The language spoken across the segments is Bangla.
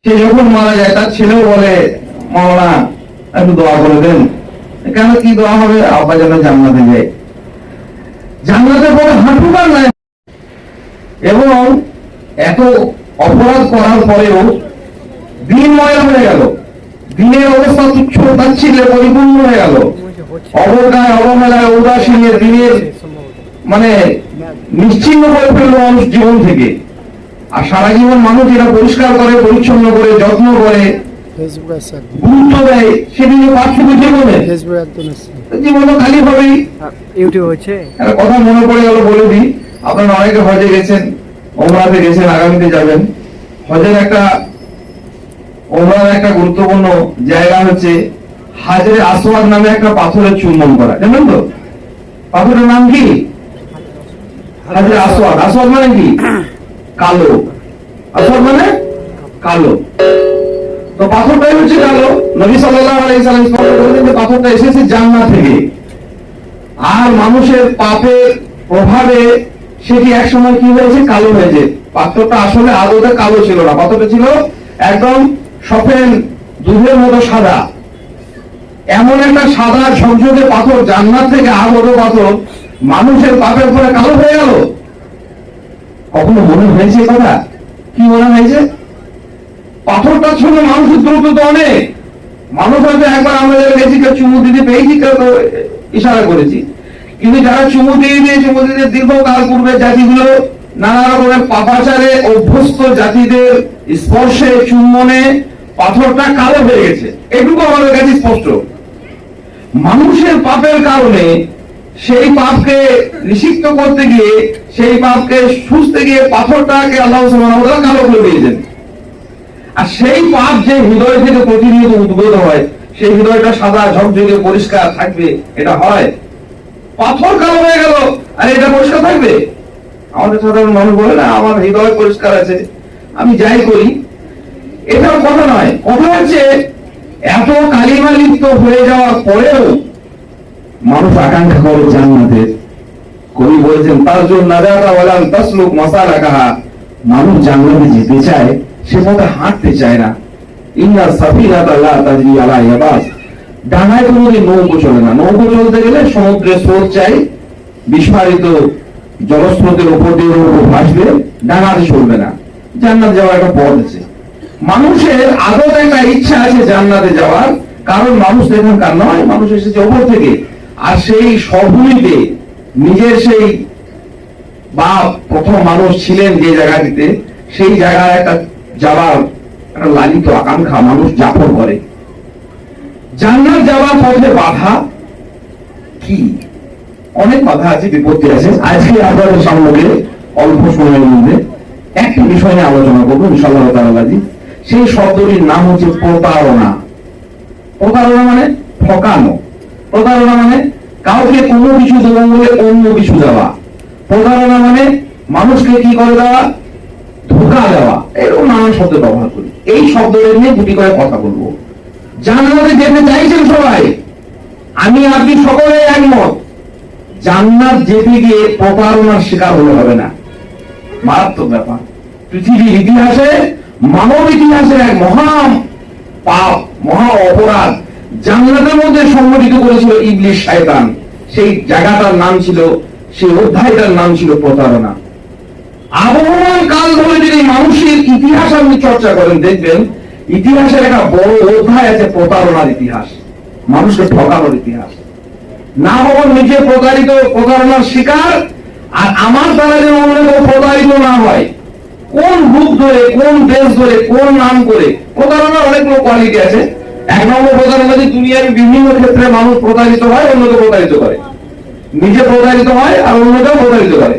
সে যখন মারা যায় তার ছেলেও বলে মাওলানা একটু দোয়া করে দেন। কেন, কি দোয়া হবে? আব্বা যেন জান্নাতে যায়। জান্নাতের পরে হাঁটুবার নাই। এবং এত অপরাধ করার পরেও দিন ময়লা হয়ে গেল, দিনের অবস্থা তুচ্ছ তাচ্ছিল্যে পরিপূর্ণ হয়ে গেল, অবজ্ঞায় অবহেলায় উদাসীনে দিনের মানে নিশ্চিহ্ন করে ফেলল মানুষ জীবন থেকে। আর সারা জীবন মানুষ এরা পরিষ্কার করে, পরিচ্ছন্ন করে, যত্ন করে, গুরুত্ব দেয়, সেদিকে পার্থক্য জীবনে খালি হবেই। একটা কথা মনে পড়ে গেল, বলে দিই। আপনারা অনেকে হজে গেছেন, ওমরাতে গেছেন, আগামীতে যাবেন। হজের ওমরার একটা গুরুত্বপূর্ণ জায়গা হচ্ছে হাজরে আসওয়াদ নামে একটা পাথরের চুম্বন করা, জানেন তো? পাথরের নাম কি? হাজরে আসওয়াদ। আসওয়াদ মানে কি? কালো। আসওয়াদ মানে কালো। তো পাথরটাই হচ্ছে কালো। নবী সাল্লাল্লাহু আলাইহি সাল্লাম বলেছেন যে পাথরটা এসেছে জান্নাত থেকে। আর মানুষের পাপের প্রভাবে সেটি একসময় কি হয়েছে? কালো হয়েছে। পাথরটা আসলে আদতে কালো ছিল না, পাথরটা ছিল একদম সফেদ দুধের মতো সাদা। এমন একটা সাদা ঝকঝকে পাথর, জান্নাত থেকে আগত পাথর, মানুষের পাপের পরে কালো হয়ে গেল। কখনো মনে হয়েছে কথা? কি মনে হয়েছে? পাথরটার সঙ্গে মানুষের দ্রব্য তো অনেক। মানুষ হয়তো একবার আমরা যারা গেছি কেউ চুমু দিতে পেয়েছি, কেউ তো ইশারা করেছি। কিন্তু যারা চুমু দিয়ে দীর্ঘকাল পূর্বে জাতিগুলো নানা রকমের পাপাচারে অভ্যস্ত জাতিদের স্পর্শে চুম্বনে পাথরটা কালো হয়ে গেছে। এটুকু আমাদের কাছে স্পষ্ট। মানুষের পাপের কারণে সেই পাপকে নিষিদ্ধ করতে গিয়ে, সেই পাপকে সুস্থে গিয়ে পাথরটাকে আল্লাহ সুবহানাহু ওয়া তাআলা কালো করে দিয়েছেন। আর সেই পাপ যে হৃদয় থেকে প্রতিনিয়ত উদ্ভূত হয়, সেই হৃদয়টা সাদা ঝকঝকে পরিষ্কার থাকবে, এটা হয়? পাথর কালো হয়ে গেল আর এটা পরিষ্কার থাকবে? আমাদের সাধারণ মানুষ বলে না, আমার হৃদয় পরিষ্কার আছে, আমি যাই করি। এটাও কথা নয়। কথা হচ্ছে এত কালিমা লিপ্ত হয়ে যাওয়ার পরেও মানুষ আকাঙ্ক্ষা করে জান্নাতের। কবি বলেছেন তারজুন নাজাতা ওয়ালাম তাসলুক মাসালাকাহা, মানুষ জান্নাতে যেতে চায়, সে পথে হাঁটতে চায় না। ইন্না সাফিনাতা লা তাজরি আলা ইয়াবাস, ডাঙায় কোনোদিন নৌকো চলে না। নৌকো চলতে গেলে সমুদ্রের স্রোত চাই, বিস্ফারিত জলস্রোতের উপর দিয়ে নৌকো ভাসবে, ডাঙাতে চলবে না। জান্নাত যাওয়ার একটা পথ আছে। মানুষের আদত একটা ইচ্ছা আছে জান্নাতে যাওয়ার, কারণ মানুষ এখানকার নয়, মানুষ এসেছে ওপর থেকে। আর সেই সভূমিতে নিজের সেই বা প্রথম মানুষ ছিলেন যে জায়গাটিতে, সেই জায়গায় একটা যাওয়ার একটা লালিত আকাঙ্ক্ষা মানুষ জাফর করে। জান্নাত যাওয়ার পথে বাধা কি? অনেক বাধা আছে, বিপত্তি আছে। আজকে আপনাদের সামনে অল্প সময়ের মধ্যে একটি বিষয় নিয়ে আলোচনা করবো ইনশাআল্লাহ তাআলা। সেই শব্দটির নাম হচ্ছে প্রতারণা। প্রতারণা মানে ঠকানো। প্রতারণা মানে কাউকে কোনো কিছু দেওয়া বলে অন্য কিছু দেওয়া। প্রতারণা মানে মানুষকে কি করে দেওয়া? ধোঁকা দেওয়া। এরকম নানান শব্দ ব্যবহার করি। এই শব্দটা নিয়ে দুটি করে কথা বলবো। জান্নাতে যেতে চাইছেন সবাই, আমি আপনি সকলে একমত। জান্নাত যেতে গিয়ে প্রতারণার শিকার হলে হবে না। মারাত্মক ব্যাপার। পৃথিবীর ইতিহাসে, মানব ইতিহাসের এক মহা পাপ, মহা অপরাধ জান্নাতের মধ্যে সংগঠিত করেছিল ইবলিস শয়তান। সেই জায়গাটার নাম ছিল, সেই অধ্যায়টার নাম ছিল প্রতারণা। আবহমান কাল ধরে যদি মানুষের ইতিহাস আপনি চর্চা করেন, দেখবেন ইতিহাসের একটা বড় অধ্যায় আছে প্রতারণার ইতিহাস, মানুষকে ঠকানোর ইতিহাস। না হবেন নিজে প্রতারিত, প্রতারণার শিকার, আর আমার দ্বারা যেন অন্য কেউ প্রতারিত না হয়। কোন রূপ ধরে, কোন দেশ ধরে, কোন নাম করে প্রতারণার অনেকগুলো কোয়ালিটি আছে। এক নম্বর প্রতারণা যে দুনিয়ার বিভিন্ন ক্ষেত্রে মানুষ প্রতারিত হয়, অন্যকে প্রতারিত করে। নিজে প্রতারিত হয় আর অন্যকেও প্রতারিত করে।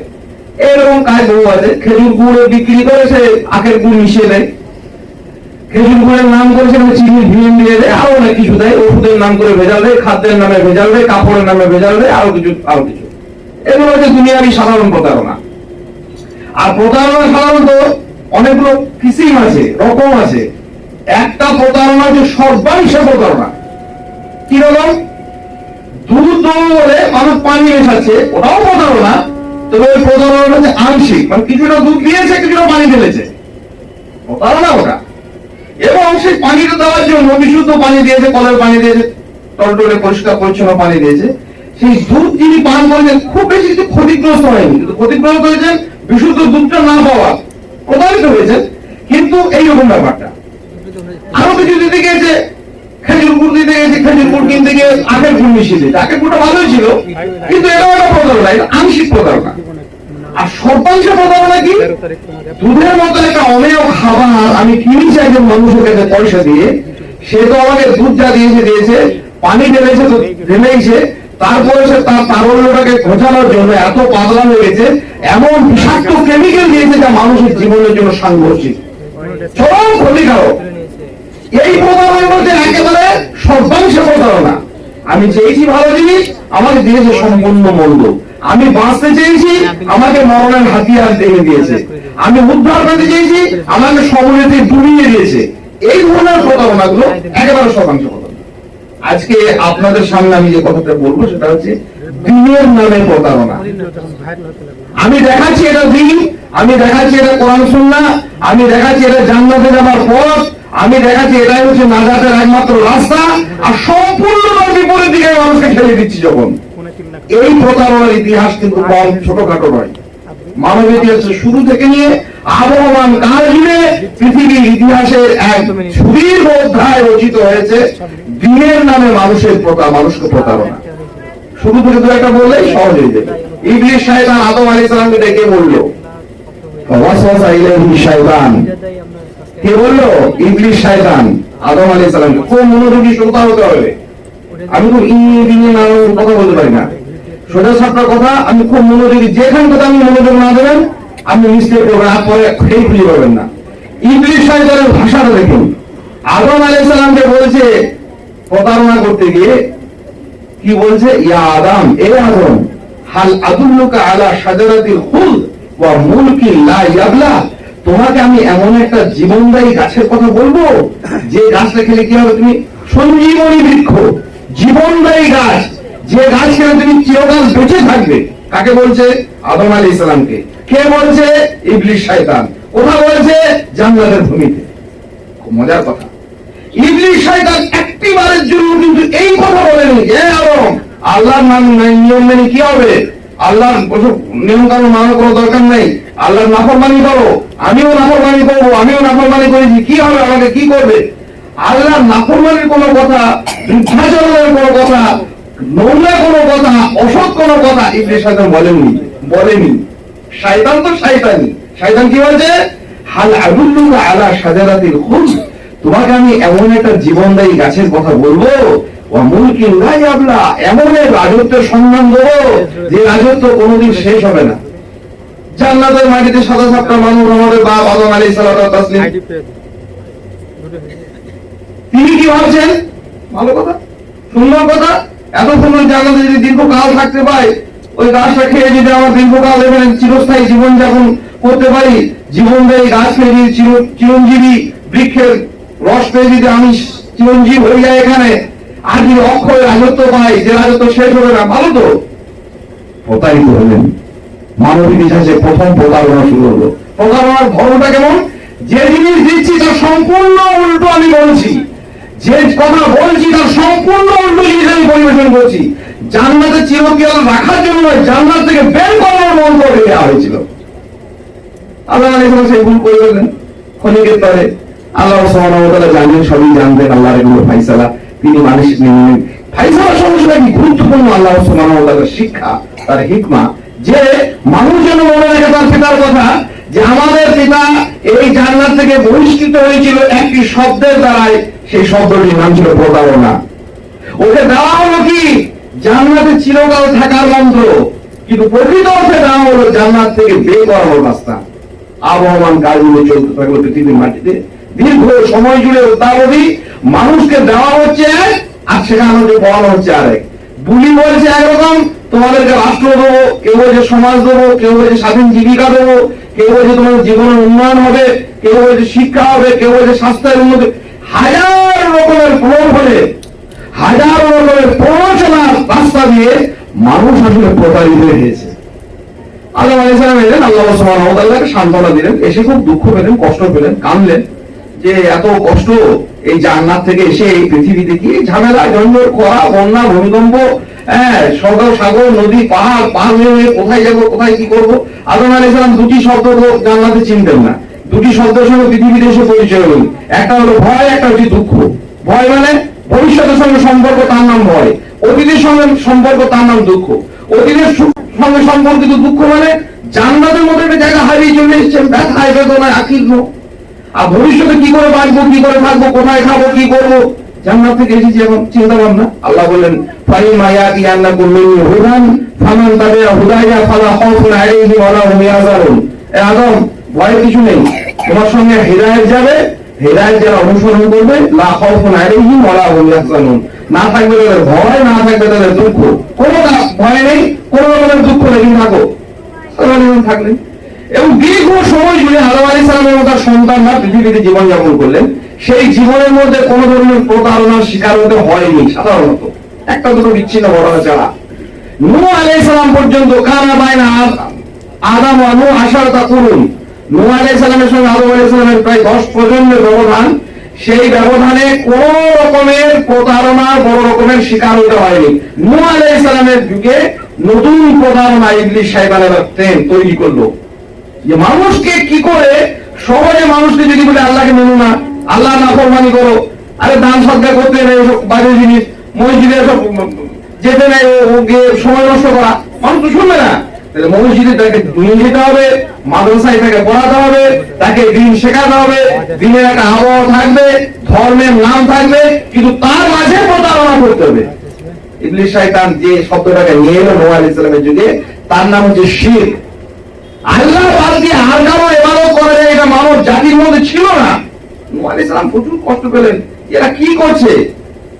এরকম কাজ বহু আছে। খেজুর গুড় বিক্রি করে সে আখের গুড় মিশিয়ে দেয়, খেজুর গুড়ের নাম করে সেখানে চিনি ভিন দিয়ে দেয়, আরো অনেক কিছু দেয়। ওষুধের নাম করে ভেজাল দেয়, খাদ্যের নামে ভেজাল দেয়, কাপড়ের নামে ভেজাল দেয়, আরো কিছু। এগুলো হচ্ছে দুনিয়ারই সাধারণ প্রতারণা। আর প্রতারণা সাধারণত অনেকগুলো কিসিম আছে, রকম আছে। একটা প্রতারণা যে সর্বাংশে প্রতারণা। কিরকম? দুধ দেবো বলে মানুষ পানি মেশাচ্ছে, ওটাও প্রতারণা। তবে ওই প্রতারণা হচ্ছে আংশিক, মানে কিছুটা দুধ দিয়েছে, কিছুটা পানি ঢেলেছে, প্রতারণা ওটা। সেই পানিটা দেওয়ার জন্য বিশুদ্ধ পানি দিয়েছে, কলের পানি দিয়েছে, টলটলে পরিষ্কার পরিচ্ছন্ন পানি দিয়েছে। সেই দুধ যিনি পান করেছেন খুব বেশি কিছু ক্ষতিগ্রস্ত হয়নি, কিন্তু ক্ষতিগ্রস্ত হয়েছেন বিশুদ্ধ দুধটা না পাওয়া, প্রতারিত হয়েছেন। কিন্তু এইরকম ব্যাপারটা আরো কিছু দিতে গিয়েছে, খেজুর গুড় দিতে গেছে, খেজুর গুড় কিনতে গিয়ে আখের গুড় মিশিয়ে দিয়েছে। আখের গুড়টা ভালোই ছিল, কিন্তু এটাও একটা প্রতারণা, এটা আংশিক প্রতারণা। আর সর্বাংশ প্রতারণা কি? দুধের মতো একটা অমেয় খাবার আমি কিনেছি একজন মানুষের কাছে পয়সা দিয়ে, সে তো আমাকে দুধ যা দিয়েছে দিয়েছে, পানি ঢেলেছে তো ঢেলেইছে, তারপরে সে তার তারল্যটাকে ঘোচানোর জন্য এত পাতলা হয়ে গেছে, এমন বিষাক্ত কেমিক্যাল দিয়েছে যা মানুষের জীবনের জন্য সাংঘর্ষিক, চরম ক্ষতিকারক। এই প্রতারণার মধ্যে একেবারে সর্বাংশ প্রতারণা। আমি চেয়েছি ভালো জিনিস, আমাকে দিয়েছে সম্পূর্ণ মন্দ। আমি বাঁচতে চেয়েছি, আমাকে মরণের হাতিয়ার দিয়ে দিয়েছে। আমি উদ্ধার পেতে চেয়েছি, আমাকে সমুদ্রে ডুবিয়ে দিয়েছে। এই ধরনের প্রতারণাগুলো একেবারে সর্বাংশ প্রতারণা। আজকে আপনাদের সামনে আমি যে কথাটা বলবো সেটা হচ্ছে দিনের নামে প্রতারণা। আমি দেখাচ্ছি এটা দিন, আমি দেখাচ্ছি এটা কোরআন সুন্নাহ, আমি দেখাচ্ছি এটা জান্নাতে যাবার পথ, আমি দেখাচ্ছি এটাই হচ্ছে নাজাতের একমাত্র রাস্তা, আর সম্পূর্ণ বিপরীত দিকে মানুষকে ঠেলে দিচ্ছি যখন। এই প্রতারণার ইতিহাস কিন্তু কম ছোটখাটো নয়। মানব ইতিহাসের শুরু থেকে নিয়ে আবহমান কাল জুড়ে পৃথিবীর ইতিহাসে এক সুদীর্ঘ অধ্যায় রচিত হয়েছে দিনের নামে মানুষকে প্রতারণা। শুরু থেকে দু একটা বললেই সহজ হয়ে যাবে। ইবলিস শয়তান আদম আলাইহিস সালামকে ডেকে বললো, ওয়াসওয়াসা ইলাইহি শাইতান। কে বললো? ইবলিস শয়তান আদম আলাইহিস সালামকে। খুব মনোযোগী শ্রোতা হতে হবে। আমি খুব ইংরেজি না কথা বলতে পারি না, সোজা সাপটা কথা আমি খুব মনোযোগী। যেখান কথা আমি মনোযোগ না দেবেন আপনি মিস্টেক করবেন, আর পরে সেই খুঁজে পাবেন না। ইবলিস শয়তানের ভাষাটা দেখুন। আদম আলাইহিস সালামকে বলছে প্রতারণা করতে গিয়ে, কি বলছে? ইয়া আদম, এ আদম, হাল আদুল্লুকা আলা শাজারাতিল খুলদ ওয়া মুলকিন লা ইয়াবলা। তোমাকে আমি এমন একটা জীবনদায়ী গাছের কথা বলবো যে গাছটা খেলে কি হবে? তুমি সঞ্জীবনী বৃক্ষ, জীবনদায়ী গাছ, যে গাছ খেলে তুমি চিরকাল বেঁচে থাকবে। কাকে বলছে? আদম আলাইহিস সালামকে। কে বলছে? ইবলিস শয়তান। কোথা বলছে? জান্নাতের ভূমিতে। খুব মজার কথা। ইবলিস শয়তান একটিবারের জন্য কিন্তু এই কথা বলেনি যে আদম আল্লাহর নিয়ম মেনে কি হবে, আল্লাহর নিয়ম কানুন মানার কোনো দরকার নেই, আল্লাহর নাফরমানি করো, আমিও নাফরমানি করবো, আমিও নাফরমানি করেছি, কি হবে, আমাকে কি করবে? আল্লাহর নাফরমানির কোনো কথা, বৃদ্ধাচরণের কোনো কথা, নোংরা কোনো কথা, অসৎ কোনো কথা ইবলিস শয়তান বলেনি। শয়তান তো শয়তানি। শয়তান কি বলছে? হাল আদুল্লুকা আলা শাজারাতিল খুলদ, তোমাকে আমি এমন একটা জীবনদায়ী গাছের কথা বলবো, ওয়া মুলকিন লা ইয়াবলা, এমন এক রাজত্বের সন্ধান দেবো যে রাজত্ব কোনোদিন শেষ হবে না। জান্নাতের মাটিতে সাদা সাপটা মানুষ আমাদের বাপ আদম আলাইহিস সালাতু ওয়াস তাসলিম। তিনি কি ভাবছেন? ভালো কথা, সুন্দর কথা। এত সুন্দর জান্নাতে যদি দীর্ঘকাল থাকতে পাই, ওই গাছটা খেয়ে যদি আমার দীর্ঘকাল এখানে চিরস্থায়ী জীবন যাপন করতে পারি, জীবনদায়ী গাছ খেয়ে যদি চিরঞ্জীবী বৃক্ষের রস পেয়ে যদি আমি চিরঞ্জীব হয়ে যায় এখানে, আর যদি অক্ষয় রাজত্ব পাই, যে রাজত্ব শেষ হবে না, ভালো তো। প্রতারিত হলেন। মানব ইতিহাসে প্রথম প্রতারণা শুরু হলো। প্রতারণার ধর্মটা কেমন? যে জিনিস দিচ্ছি তার সম্পূর্ণ উল্টো আমি বলছি, যে কথা বলছি তার সম্পূর্ণ উল্টো জিনিস আমি পরিবেশন করছি। জান্নাতে চিরকাল রাখার জন্য জান্নাত থেকে বের করার মন্ত্র দেওয়া হয়েছিল। আল্লাহ আলাইহিস সালাম সেই ভুল করে ফেললেন ক্ষণিকের তরে। আল্লাহ সুবহানাহু ওয়া তাআলা জানেন, সবই জানতেন, আল্লাহর এগুলো ফাইসালা তিনি মানুষ নেন। ফাইসালা সমস্যা কি গুরুত্বপূর্ণ, আল্লাহ সুবহানাহু ওয়া তাআলার শিক্ষা, তার হিকমা, যে মানুষ যেন মনে রাখে তার পিতার কথা, যে আমাদের পিতা এই জান্নাত থেকে বহিষ্কৃত হয়েছিল একটি শব্দের দ্বারাই, সেই শব্দটির নাম ছিল প্রতারণা। ওকে দেওয়া হলো কি? জান্নাতে চিরকাল থাকার মন্ত্র, কিন্তু প্রকৃত অর্থে দেওয়া হলো জান্নাত থেকে বের করার রাস্তা। আবহমান কাল জুড়ে চলতে থাকলো পৃথিবীর মাটিতে, দীর্ঘ সময় জুড়ে অদ্যাবধি মানুষকে দেওয়া হচ্ছে এক, আর সেখানে আমাদের পড়ানো হচ্ছে আরেক। বুলি বলছে একরকম, তোমাদেরকে রাষ্ট্র দেবো, কেউ বলছে সমাজ দেবো, কেউ বলছে স্বাধীন জীবিকা দেবো, কেউ বলছে তোমাদের জীবনের উন্নয়ন হবে, কেউ বলছে শিক্ষা হবে, কেউ বলছে স্বাস্থ্যের উন্নতি। হাজার রকমের প্রলোভনে, হাজার রকমের প্ররোচনার রাস্তা দিয়ে মানুষ আসলে প্রতারিত হয়ে গেছে। আদম আলাইহিস সালাম এলেন, আল্লাহ সুবহানাহু ওয়া তাআলাকে সান্ত্বনা দিলেন, এসে খুব দুঃখ পেলেন, কষ্ট পেলেন, কাঁদলেন। যে এত কষ্ট এই জান্নাত থেকে এসে এই পৃথিবীতে কি ঝামেলা ঝঞ্ঝট, খরা, বন্যা, ভূমিকম্প, সাগর সাগর, নদী, পাহাড় পার হয়ে কোথায় যাবো, কোথায় কি করবো। আদম আলাইহিস সালাম দুটি শব্দ জান্নাতে চিনতেন না, দুটি শব্দের সঙ্গে পৃথিবীতে এসে পরিচয় হল। একটা হলো ভয়, একটা হচ্ছে দুঃখ। ভয় মানে ভবিষ্যতের সঙ্গে সম্পর্ক, তার নাম ভয়। অতীতের সঙ্গে সম্পর্ক, তার নাম দুঃখ। অতীতের সঙ্গে সম্পর্কিত দুঃখ মানে জান্নাতের মধ্যে একটা জায়গা হারিয়ে চলে এসেছেন, ব্যথায় বেদনায় আকীর্ণ। আর ভবিষ্যতে কি করে বাঁচবো, কি করে থাকবো, কোথায় খাবো, কি করবো, জান্নাত থেকে এসেছি এখন চিন্তা ভাবনা। আল্লাহ বললেন ফাইমা ইয়াতিয়ান্নাকুম মিন্নি হুদান ফামান তাবিআ হুদায়া ফালা খাউফুন আলাইহিম ওয়ালা হুম ইয়াহজানুন। এ আদম, ভয়ের কিছু নেই, তোমার সঙ্গে হেদায়েত যাবে, হেদায়েত যারা অনুসরণ করবে, লা খাউফুন আলাইহিম ওয়ালা হুম ইয়াহজানুন। না থাকবে তাদের ভয়, না থাকবে তাদের দুঃখ। কোনো ভয় নেই, কোনো রকমের দুঃখ নেই, থাকো থাকলেন। এবং দীর্ঘ সময় জুড়ে আদম আলাইহিস সালাম এবং তার সন্তানরা পৃথিবীতে জীবনযাপন করলেন। সেই জীবনের মধ্যে কোন ধরনের প্রতারণার শিকার হতে হয়নি সাধারণত, একটা দুটো বিচ্ছিন্ন ঘটনা ছাড়া। নূহ আলাইহিস সালাম পর্যন্ত কানা বাইনা আদম ওয়া নূহ আশারাতা কুরুন, নূহ আলাইহিস সালামের সঙ্গে আদম আলাইহিস সালামের প্রায় 10 প্রজন্মের ব্যবধান। সেই ব্যবধানে কোন রকমের প্রতারণা, বড় রকমের শিকার হতে হয়নি। নূহ আলাইহিস সালামের যুগে নতুন প্রতারণা ইবলিস শয়তানের তৈরি করলো, যে মানুষকে কি করে সহজে, মানুষকে যদি বলে আল্লাহকে মেনো না, আল্লাহ নাফরমানি করো, আরে দান সদকা করতে নেই, ওসব বাজে জিনিস, মসজিদে সব যেতে নেই, সময় নষ্ট করা, মানুষ তো শুনবে না। মসজিদে তাকে নিয়ে যেতে হবে, মাদ্রাসায় তাকে পড়াতে হবে, তাকে দিন শেখাতে হবে, দিনের একটা আবহাওয়া থাকবে, ধর্মের নাম থাকবে, কিন্তু তার মাঝে প্রতারণা করতে হবে। ইবলিস শয়তান যে শব্দটাকে নিয়ে এলো নূহ আলাইহিস সালামের যুগে, তার নাম হচ্ছে শিরক। আল্লাহ বাদ দিয়ে আর কারো ইবাদত করে, এটা মানব জাতির মধ্যে ছিল না। নূহ আলাইহিস সালাম প্রচুর কষ্ট পেলেন, এরা কি করছে।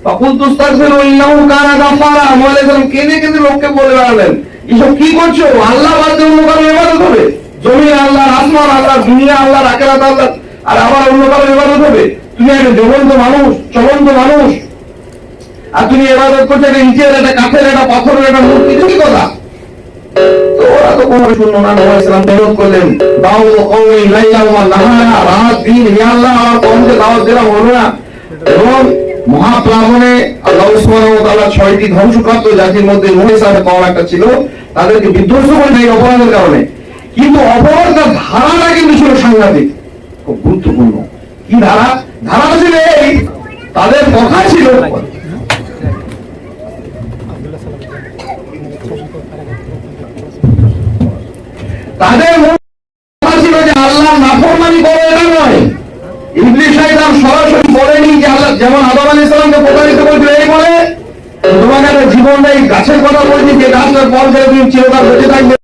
ফাকুলতু আস্তাগফিরু ইন্নাহু কানা গাফফারা, নূহ আলাইহিস সালাম কেঁদে কেঁদে লোককে বলে বেড়ালেন, এসব কি করছো, আল্লাহ বাদ দিয়ে অন্য কারো ইবাদত হবে? জমিন আল্লাহর, আসমান আল্লাহর, দুনিয়া আল্লাহর, আখিরাত আল্লাহর, আর আবার অন্য কারো ইবাদত হবে? তুমি একটা জ্বলন্ত মানুষ, চলন্ত মানুষ, আর তুমি ইবাদত করছো একটা ইটের, একটা কাঠের, একটা পাথরের, একটা মূর্তি, কি কথা? তো ওরা তো কোনো শুনলো না। নূহ আলাইহিস সালাম দাওয়াত করলেন, দাউদ কওমি লাইলা ওয়া নাহারা, রাত দিন হে আল্লাহ আমার কওমকে দাওয়াত দিলাম, হলো না। এবং মহাপ্লাবনে আল্লাহ সুবহানাহু ওয়া তাআলা 6টি ধ্বংসপ্রাপ্ত জাতির মধ্যে নূহ আলাইহিস সালামের কওম একটা ছিল, তাদেরকে বিধ্বস্ত করে এই অপরাধের কারণে। কিন্তু অপরাধের ধারাটা কিন্তু ছিল সাংঘাতিক, খুব গুরুত্বপূর্ণ। কি ধারা? ধারাটা ছিল এই, তাদের কথা ছিল, তাদের কথা ছিল যে আল্লাহ নাফরমানি করো, এটা নয়। ইবলিস শয়তান সরাসরি বলেনি যে আল্লাহ, যেমন আদম আলাইহিস সালামকে প্রতারিত করেছিল, এই বলে তোমাকে একটা জীবন দেয়, গাছের কথা বলছি, যে গাছটার ফল খেলে তুমি চিরকাল বেঁচে থাকবে,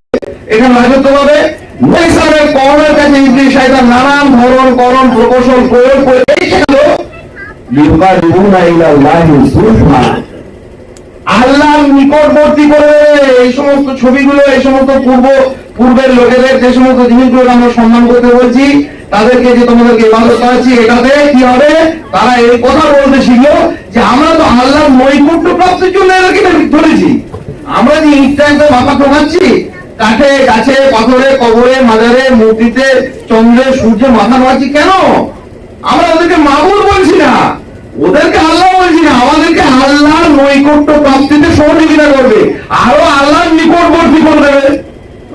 এখানে রাজত্ব পাবে। নূহ আলাইহিস সালামের কওমের কাছে ইবলিস শয়তান নানান ধরন করণ প্রকৌশল প্রয়োগ করে এসেছিল, লিউকারিবুনা ইলাল্লাহি যুলফা, আল্লাহর নিকটবর্তী করে এই সমস্ত ছবিগুলো, এই সমস্ত পূর্বের লোকেদের যে সমস্ত জিনিসগুলো আমরা সম্মান করতে বলছি, তাদেরকে যে তোমাদেরকে ইবাদত করাচ্ছি, এটাতে কি হবে? তারা এই কথা বলতে শিখলো যে আমরা তো আল্লাহর নৈকট্য প্রাপ্তির জন্য এদেরকে ধরেছি। আমরা যে ইটটা মাথা ঠোকাচ্ছি, কাঠে, গাছে, পাথরে, কবরে, মাজারে, মূর্তিতে, চন্দ্রে, সূর্যে মাথা নোয়াচ্ছি কেন? আমরা ওদেরকে মাবুদ বলছি না, ওদেরকে আল্লাহ বলছি না, আমাদেরকে আল্লাহর নৈকট্য প্রাপ্তিতে সহযোগিতা করবে, আরো আল্লাহর নিকটবর্তী করে দেবে।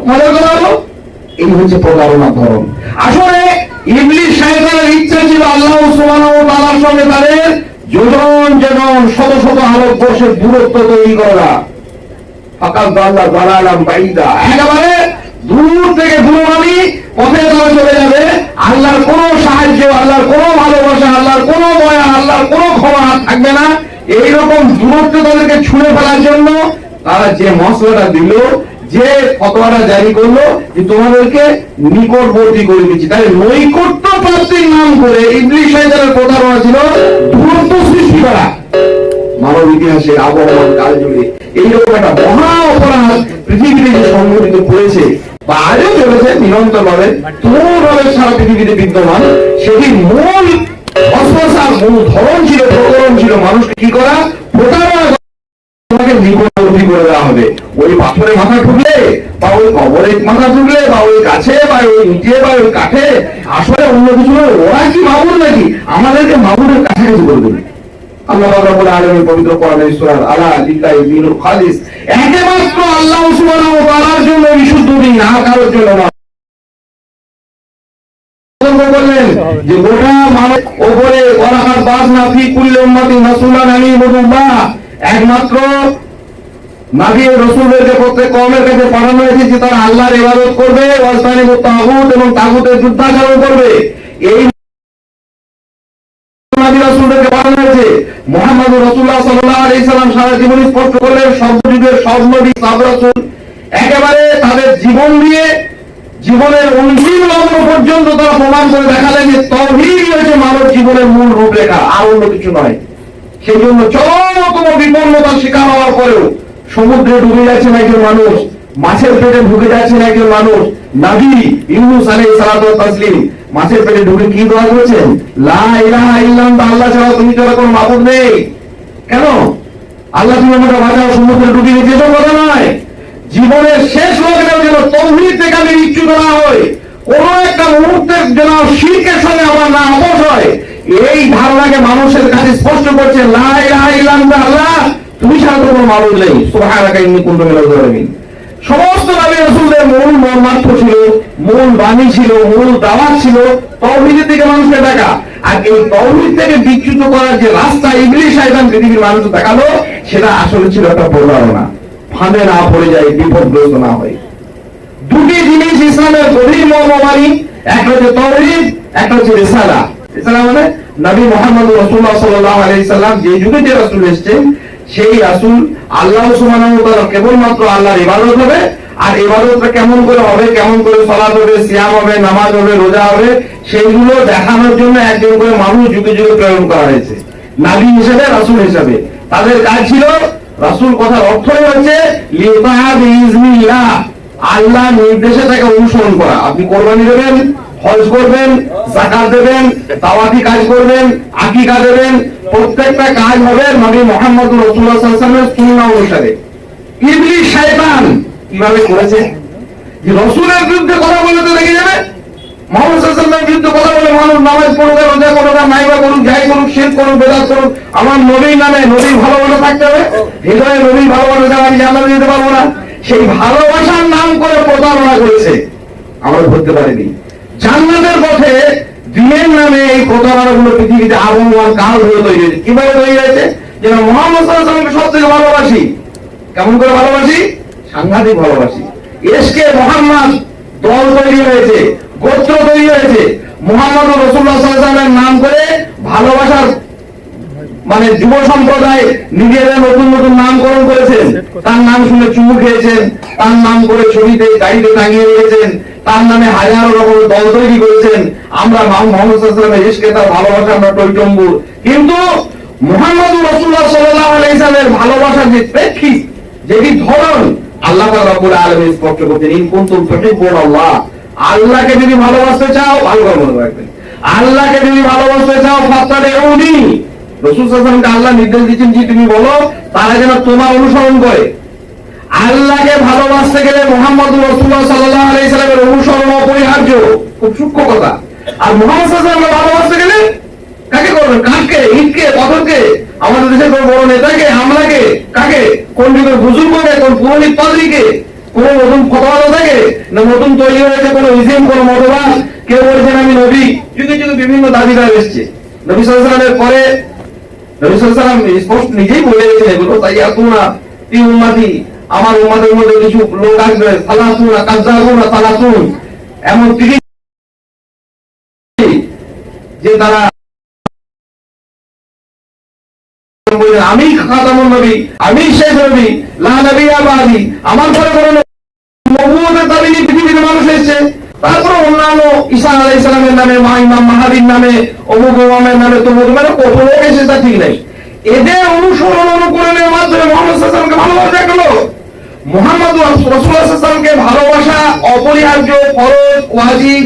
মজার কথা হলো, এই হচ্ছে প্রতারণার ধরন। আসলে ইবলিস শয়তানের ইচ্ছা ছিল আল্লাহ সুবহানাহু ওয়া তাআলার সঙ্গে তাদের যোজন যোজন, শত শত আলোকবর্ষের দূরত্ব তৈরি করা। ফাকাদ দাল্লা দালালাম বাইদা, একেবারে দূর থেকে দূরগামী পথে তারা চলে যাবে। আল্লাহর কোনো সাহায্য, আল্লাহর কোনো ভালোবাসা, আল্লাহর কোনো দয়া, আল্লাহর কোনো ক্ষমা থাকবে না। এইরকম দূরত্ব তাদেরকে ছুঁড়ে ফেলার জন্য তারা যে মশলাটা দিল, যে ফতোয়াটা জারি করলো, যে তোমাদেরকে নিকটবর্তী করে দিচ্ছি, তাই নৈকট্য প্রাপ্তির নাম করে ইবলিস শয়তানের প্রতারণা ছিল দূরত্ব সৃষ্টি করা। মানব ইতিহাসের আবহমান কাল জুড়ে এইরকম একটা মহা অপরাধ পৃথিবীতে যে সংঘটিত করেছে বা আজও চলেছে নিরন্তর ভাবে, তুমুলভাবে সারা পৃথিবীতে বিদ্যমান, সেটির মূল অস্ত্রসার, মূল ধরন ছিল, প্রকরণ ছিল মানুষকে কি করা? প্রতারণা, নিকটবর্তী করে দেওয়া হবে। ওই পাথরে মাথা ঠুকলে বা ওই কবরে মাথা ঢুকলে বা ওই গাছে বা ওই ইটে বা ওই কাঠে, আসলে অন্য কিছু নয়। ওরা কি মাবুদ নাকি? আমাদেরকে মাবুদের কাছাকাছি করবে। আল্লাহ রাব্বুল আলামিন পবিত্র কোরআনে সূরা আলা লিল্লাহি দীনুল খালিস, একমাত্র আল্লাহ সুবহানাহু ওয়া তাআলার জন্য বিশুদ্ধ দিন, আর কারোর জন্য নয়। বললেন যে গোটা মানব উপরে ওয়ালাকাদ বাসনা ফি কুল্লি উম্মাতিন রাসূলান আন ইবুদুল্লাহ, একমাত্র নবী রাসূলদেরকে প্রত্যেক কওমের কাছে পাঠানো হয়েছে যে তারা আল্লাহর ইবাদত করবে, ওয়াসতানিবুত তাগুত, এবং তাগুতের যুদ্ধাচরণ করবে। এই নবী রাসূলদেরকে পাঠানো হয়েছে। মুহাম্মদুর রাসূলুল্লাহ সাল্লাল্লাহু আলাইহি সাল্লাম সারা জীবন স্পষ্ট করলেন, সর্বযুগের সব নবী সব রাসূল একেবারে তাদের জীবন দিয়ে, জীবনের অন্তিম লগ্ন পর্যন্ত তারা প্রমাণ করে দেখালেন যে তাওহীদ হচ্ছে মানব জীবনের মূল রূপরেখা, আর অন্য কিছু নয়। সেই জন্য চরমতম বিপন্নতার শিকার হওয়ার পরেও সমুদ্রে ডুবে যাচ্ছেন একজন মানুষ, মাছের পেটে ঢুকে যাচ্ছেন একজন মানুষ, নবী ইউনূস আলাইহিস সালাতু ওয়াস তাসলিম মাছের পেটে ঢুকে কি দোয়া করেছেন? লা ইলাহা ইল্লাল্লাহ, আল্লাহ ছাড়া তুমি ছাড়া কোনো মাবুদ নেই। কেন? আল্লাহ তুমি আমাকে বাঁচাও, সমুদ্রে ডুবে গেছে, এসব কথা নয়। জীবনের শেষ লগ্নেও যেন তাওহীদ থেকে আমি বিচ্যুত না হই, কোন একটা মুহূর্তের যেন শিরকের সঙ্গে আমার না আপোষ হয়, এই ধারণাকে মানুষের কাছে স্পষ্ট করছে। লা ইলাহা ইল্লাল্লাহ, আল্লাহ তুমি ছাড়া তো কোনো মাবুদ নেই, সুবহানাকা ইন্নী কুনতু মিনাজ জালিমিন। সমস্ত নবী রাসূলদের মূল মর্মার্থ ছিল, মূল বাণী ছিল, মূল দাওয়াত ছিল তাওহীদের দিকে মানুষকে ডাকা। আর এই তাওহীদ থেকে বিচ্যুত করার যে রাস্তা ইবলিস শয়তান পৃথিবীর মানুষ দেখালো, সেটা আসলে ছিল একটা প্রতারণা। ফাঁদে না পড়ে যায়, বিপদগ্রস্ত না হয়। দুটি জিনিস ইসলামের গভীর মর্মবাণী, একটা হচ্ছে তাওহীদ, একটা হচ্ছে রিসালা। রিসালা মানে নবী মুহাম্মদ রাসূলুল্লাহ সাল্লাল্লাহু আলাইহি সাল্লাম যে যুগে যে রাসূল এসেছেন, সেই রাসূল আল্লাহ সুবহানাহু ওয়া তাআলা কেবলমাত্র আল্লাহর ইবাদত হবে। আর ইবাদতটা কেমন করে হবে, কেমন করে সালাত হবে, সিয়াম হবে, নামাজ হবে, রোজা হবে, সেইগুলো দেখানোর জন্য একজন করে মানুষ যুগে যুগে প্রেরণ করা হয়েছে, নবী হিসেবে, রাসূল হিসেবে। তাদের কাজ ছিল, রাসূল কথার অর্থই হচ্ছে লিতাআ বিইজনিল্লাহ, আল্লাহর নির্দেশে তাকে অনুসরণ করা। আপনি কোরবানি দেবেন, হজ করবেন, যাকাত দেবেন, তাওয়াফি কাজ করবেন, আকীকা দেবেন, প্রত্যেকটা কাজ হবে নবী মুহাম্মদ রাসূলুল্লাহ সাল্লাল্লাহু আলাইহি ওয়াসাল্লামের সুন্নাহ অনুসারে। ইবলিস শয়তান কিভাবে করেছে? যে রাসূলের বিরুদ্ধে কথা বলে তো লেগে যাবে, মুহাম্মদ সাল্লাল্লাহু আলাইহি ওয়াসাল্লামের বিরুদ্ধে কথা বলে মানুষ নামাজ পড়বে, রোজা করবে, নাইবা করুক, যাই করুক, শিরক করুক, বিদআত করুক, আমার নবীর নামে নবীর ভালোবাসা থাকতে হবে, হৃদয়ে নবীর ভালোবাসা ছাড়া আমি জান্নাতে যেতে পারবো না। সেই ভালোবাসার নাম করে প্রতারণা করেছে, আমরা ধরতে পারিনি। জান্নাতের পথে দিনের নামে এই প্রতারণাগুলো পৃথিবীতে আবহমান কাল ধরে তৈরি হয়েছে। কিভাবে তৈরি হয়েছে? যেন মুহাম্মদ সাল্লাল্লাহু আলাইহি ওয়াসাল্লামকে সবথেকে ভালোবাসি। কেমন করে ভালোবাসি? সাংঘাতিক ভালোবাসি। এসকে মুহাম্মদ দল তৈরি হয়েছে, গোত্র তৈরি হয়েছে। মুহাম্মদ রাসূলুল্লাহ সাল্লাল্লাহু আলাইহি ওয়াসাল্লামের নাম করে ভালোবাসার মানে যুব সম্প্রদায় নিজেরা নতুন নতুন নামকরণ করেছেন। তার নাম শুনে চুমু খেয়েছেন, তার নাম করে ছবিতে গাড়িতে টাঙিয়ে রেখেছেন, তার নামে হাজারো রকম দল তৈরি করেছেন। আমরা মুহাম্মদ সাল্লাল্লাহু আলাইহি ওয়াসাল্লামের ইশকে, তার ভালোবাসা আমরা টইটম্বুর। কিন্তু মুহাম্মদ রাসূলুল্লাহ সাল্লাল্লাহু আলাইহি ওয়াসাল্লামের ভালোবাসার যে প্রেক্ষিত, যেটি ধরন, আল্লাহ রাব্বুল আলামিন স্পষ্ট করতেন, ইন কুনতুম তুহিব্বুনাল্লাহ, আল্লাহকে যদি ভালোবাসতে চাও, ভালো করে মনে রাখবেন, আল্লাহকে যদি ভালোবাসতে চাও ফাত্তাবিউনি, রাসূল সাল্লাল্লাহু আলাইহি ওয়াসাল্লাম আল্লাহ নির্দেশ দিয়েছেন যে তুমি বলো, তারা যেন তোমার অনুসরণ করে। আল্লাহকে ভালোবাসতে গেলে মুহাম্মদ রাসূলুল্লাহ সাল্লাল্লাহু আলাইহি ওয়াসাল্লামের অনুসরণ অপরিহার্য। খুব সূক্ষ্ম কথা। আর মুহাম্মদ সাল্লাল্লাহু আলাইহি ওয়াসাল্লাম ভালোবাসতে গেলে কাকে করবেন? কাকে? ইটকে, পাথরকে, আমাদের দেশের কোন বড় নেতাকে, আমলাকে, কাকে? কোন যুগের বুজুর্গকে, কোন পুরোহিত পাদ্রীকে, কোন নতুন ফতোয়াদাতাকে, না নতুন তৈরি হয়েছে কোন ইসলাম, কোন মতবাদ, কেউ বলছেন আমি নবী। যুগে যুগে বিভিন্ন দাবিদার এসছে। নবী সাল্লাল্লাহু আলাইহি ওয়াসাল্লামের পরে নবী সাল্লাল্লাহু আলাইহি ওয়াসাল্লাম স্পষ্ট নিজেই বলে গেছেন এগুলো, তাই আতুনা ফি উম্মতি, আমার উম্মতের মধ্যে কিছু লোক আসবে, সালাতুনা কাযাবুনা সালাতুন, এমন তিনি যে তারা আমি খাতামুন নবী, আমি শেষ নবী, লা নবিয়্যা বাদি, আমার পরে কোনো নবুয়তের দাবি নিয়ে পৃথিবীর মানুষ এসেছে। তারপরে অন্যান্য ঈসা আলাইহিস সালামের নামে, ইমাম মাহদীর নামে, অমুক ইমামের নামে, তমুক মানে কত লোক এসেছে তা ঠিক নাই। এদের অনুসরণ অনুকরণের মাধ্যমে মুহাম্মদ সাল্লাল্লাহু আলাইহি ওয়াসাল্লামকে ভালোবাসা গেল। মুহাম্মদ রাসূলুল্লাহ সাল্লাল্লাহু আলাইহি ওয়াসাল্লামকে ভালোবাসা অপরিহার্য, ফরজ, ওয়াজিব,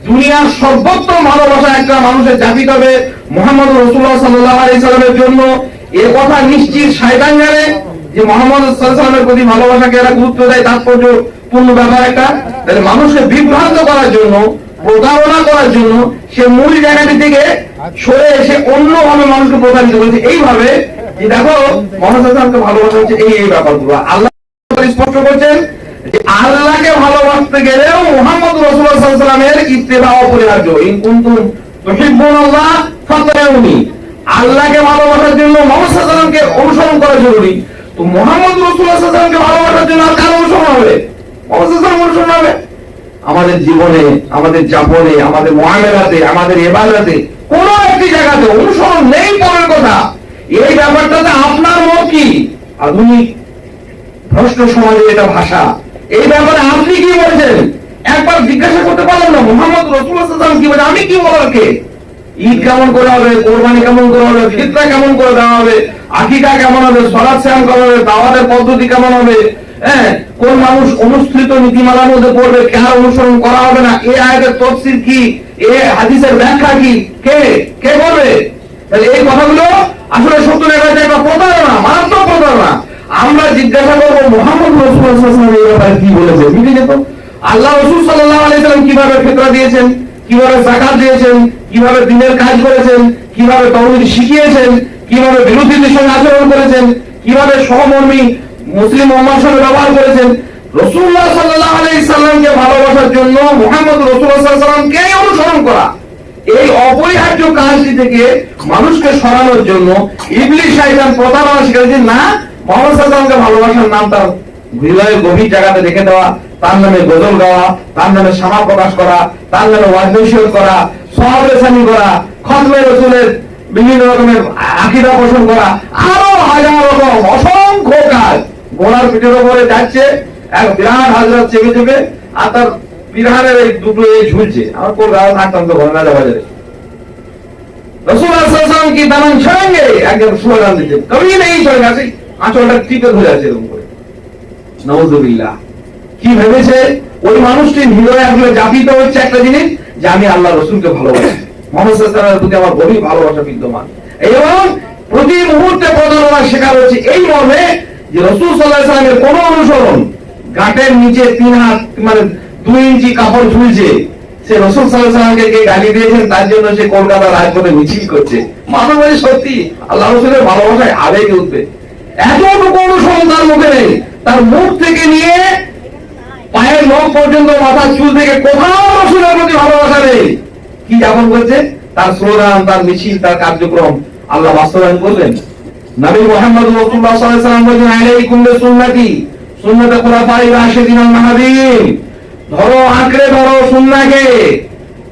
দুনিয়ার সর্বোত্তম ভালোবাসা একটা মানুষের জাতি হবে মুহাম্মদ রাসূলুল্লাহ সাল্লাল্লাহু আলাইহি ওয়াসাল্লামের জন্য। এ কথা নিশ্চিত শয়তান জানে যে মুহাম্মদ সাল্লাল্লাহু আলাইহি ওয়াসাল্লামের প্রতি ভালোবাসাকে এরা গুরুত্ব দেয়, তাৎপর্য পূর্ণ ব্যাপার একটা। তাহলে মানুষকে বিভ্রান্ত করার জন্য, প্রতারণা করার জন্য সে মূল জায়গাটি থেকে সরে এসে অন্যভাবে মানুষকে প্রতারিত করেছে। এইভাবে যে দেখো মহাসানকে ভালোবাসা হচ্ছে এই ব্যাপারগুলো আল্লাহ স্পষ্ট করছেন। আল্লাহকে ভালোবাসতে গেলেও মুহাম্মদ রাসূলুল্লাহ সাল্লাল্লাহু আলাইহি ওয়াসাল্লামের ইত্তেবা অপরিহার্য। ইন কুনতুম তুহিব্বুনাল্লাহ ফাত্তাবিউনি, আল্লাহকে ভালোবাসার জন্য মুহাম্মদ সাল্লাল্লাহু আলাইহি ওয়াসাল্লামকে অনুসরণ করা জরুরি। তো মুহাম্মদ রাসূলুল্লাহ সাল্লাল্লাহু আলাইহি ওয়াসাল্লামকে ভালোবাসার জন্য আর কার অনুসরণ হবে? মুহাম্মদ সাল্লাল্লাহু আলাইহি ওয়াসাল্লাম অনুসরণ হবে। আমাদের জীবনে, আমাদের যাপনে, আমাদের মুআমালাতে, আমাদের ইবাদতে কোন একটি জায়গাতে অনুসরণ নেই পরের কথা। এই ব্যাপারটাতে আপনার মত কি? আধুনিক ভ্রষ্ট সমাজের এটা ভাষা। এই ব্যাপারে আপনি কি বলছেন? একবার জিজ্ঞাসা করতে পারলেন না মুহাম্মদ রাসূলুল্লাহ সাল্লাল্লাহু আলাইহি ওয়াসাল্লাম কি বলে? আমি কি বলার কে? ঈদ কেমন করে হবে, কোরবানি কেমন করে হবে, ফিতরা কেমন করে দেওয়া হবে, আকিকা কেমন হবে, সালাত সিয়াম কেমন হবে, দাওয়াতের পদ্ধতি কেমন হবে, হ্যাঁ, কোন মানুষ অনুসৃত নীতিমালার মধ্যে পড়বে, কার অনুসরণ করা হবে না, এই আয়াতের তাফসীর কি, এই হাদিসের ব্যাখ্যা কি, কে করবে? তাহলে এই কথাগুলো আসলে সত্য লেখাটা একটা প্রতারণা, মারাত্মক প্রতারণা। আমরা জিজ্ঞাসা করবো মুহাম্মদ রাসূলুল্লাহ সাল্লাল্লাহু আলাইহি ওয়াসাল্লাম এই ব্যাপারে কি বলেছে, মিটে যেত। আল্লাহ রাসূল সাল্লাল্লাহু আলাইহি ওয়াসাল্লাম কিভাবে ফিতরা দিয়েছেন, কিভাবে যাকাত দিয়েছেন, কিভাবে দ্বীনের কাজ করেছেন, কিভাবে তাওহীদ শিখিয়েছেন, কিভাবে বিরোধীদের সঙ্গে আচরণ করেছেন, কিভাবে সহমর্মী মুসলিম উম্মাহর সঙ্গে ব্যবহার করেছেন। রাসূলুল্লাহ সাল্লাল্লাহু আলাইহি সাল্লামকে ভালোবাসার জন্য মুহাম্মদ রাসূলুল্লাহ সাল্লাল্লাহু আলাইহি ওয়াসাল্লামকে অনুসরণ করা, এই অপরিহার্য কাজটি থেকে মানুষকে সরানোর জন্য ইবলিস শয়তান প্রতারণা শিখাচ্ছে। না, মুহাম্মদ সাল্লাল্লাহু আলাইহি ওয়াসাল্লামকে ভালোবাসার নাম তার হৃদয়ের গভীর জায়গাতে রেখে দেওয়া, তার নামে গজল গাওয়া, তার নামে সামা প্রকাশ করা, তার নামে ওয়াজ নসিহত করা, সাহাবায়ে করা, খতমে রাসূলের বিভিন্ন রকমের আকীদা পোষণ করা, আরো হাজার রকম অসংখ্য কাজ। ঘোড়ার পিঠের উপরে যাচ্ছে এক বিরাট হাজরাত চেপে চেপে, আর তার পিরানের এই দুটো ঝুলছে। আমার কলকাতা থাকতাম তো ঘটনা বাজারে, রাসূলুল্লাহ সাল্লাল্লাহু আলাইহি ওয়াসাল্লাম কি দামান ছড়াঙ্গে একদম স্লোগান দিচ্ছে, কবি নেই ছড়ে গেছে, আঁচলটা টিপে ধরে আছে এরকম করে। নাউযুবিল্লাহ। কি ভেবেছে ওই মানুষটির হৃদয়ে আসলে জাপিত হচ্ছে একটা জিনিস, যে আমি আল্লাহ রাসূলকে ভালোবাসি, মুহাম্মদ সাল্লাল্লাহু আলাইহি ওয়াসাল্লামের প্রতি আমার গভীর ভালোবাসা বিদ্যমান। এবং প্রতি মুহূর্তে প্রতারণার শিকার হচ্ছে এই মর্মে যে রাসূল সাল্লাল্লাহু আলাইহি ওয়াসাল্লামের কোন অনুসরণ, গাঁটের নিচে 3 হাত মানে 2 ইঞ্চি কাপড় ঝুলছে, সে রাসূল সাল্লাল্লাহু আলাইহি ওয়াসাল্লামকে গালি দিয়েছেন, তার জন্য সে কলকাতা রাজপথে মিছিল করছে। মানুষ বলে সত্যি আল্লাহ রাসূলের ভালোবাসায় আবেগে উঠবে। এতটুকু অনুসরণ তার মুখে নেই, তার মুখ থেকে নিয়ে পায়ের নখ পর্যন্ত, মাথার চুল থেকে কোথাও রাসূলের প্রতি ভালোবাসা নেই। কি যাপন করছে? তার স্লোগান, তার মিছিল, তার কার্যক্রম আল্লাহ বাস্তবায়ন করলেন। নবী মুহাম্মদ রাসূলুল্লাহ সাল্লাল্লাহু আলাইহি ওয়াসাল্লাম বলেন, আলাইকুম বিসুন্নতি সুন্নাতে খুলাফায়ে রাশিদিন আল মাহদিয়িন, ধরো আঁকড়ে ধরো সুন্নাহকে।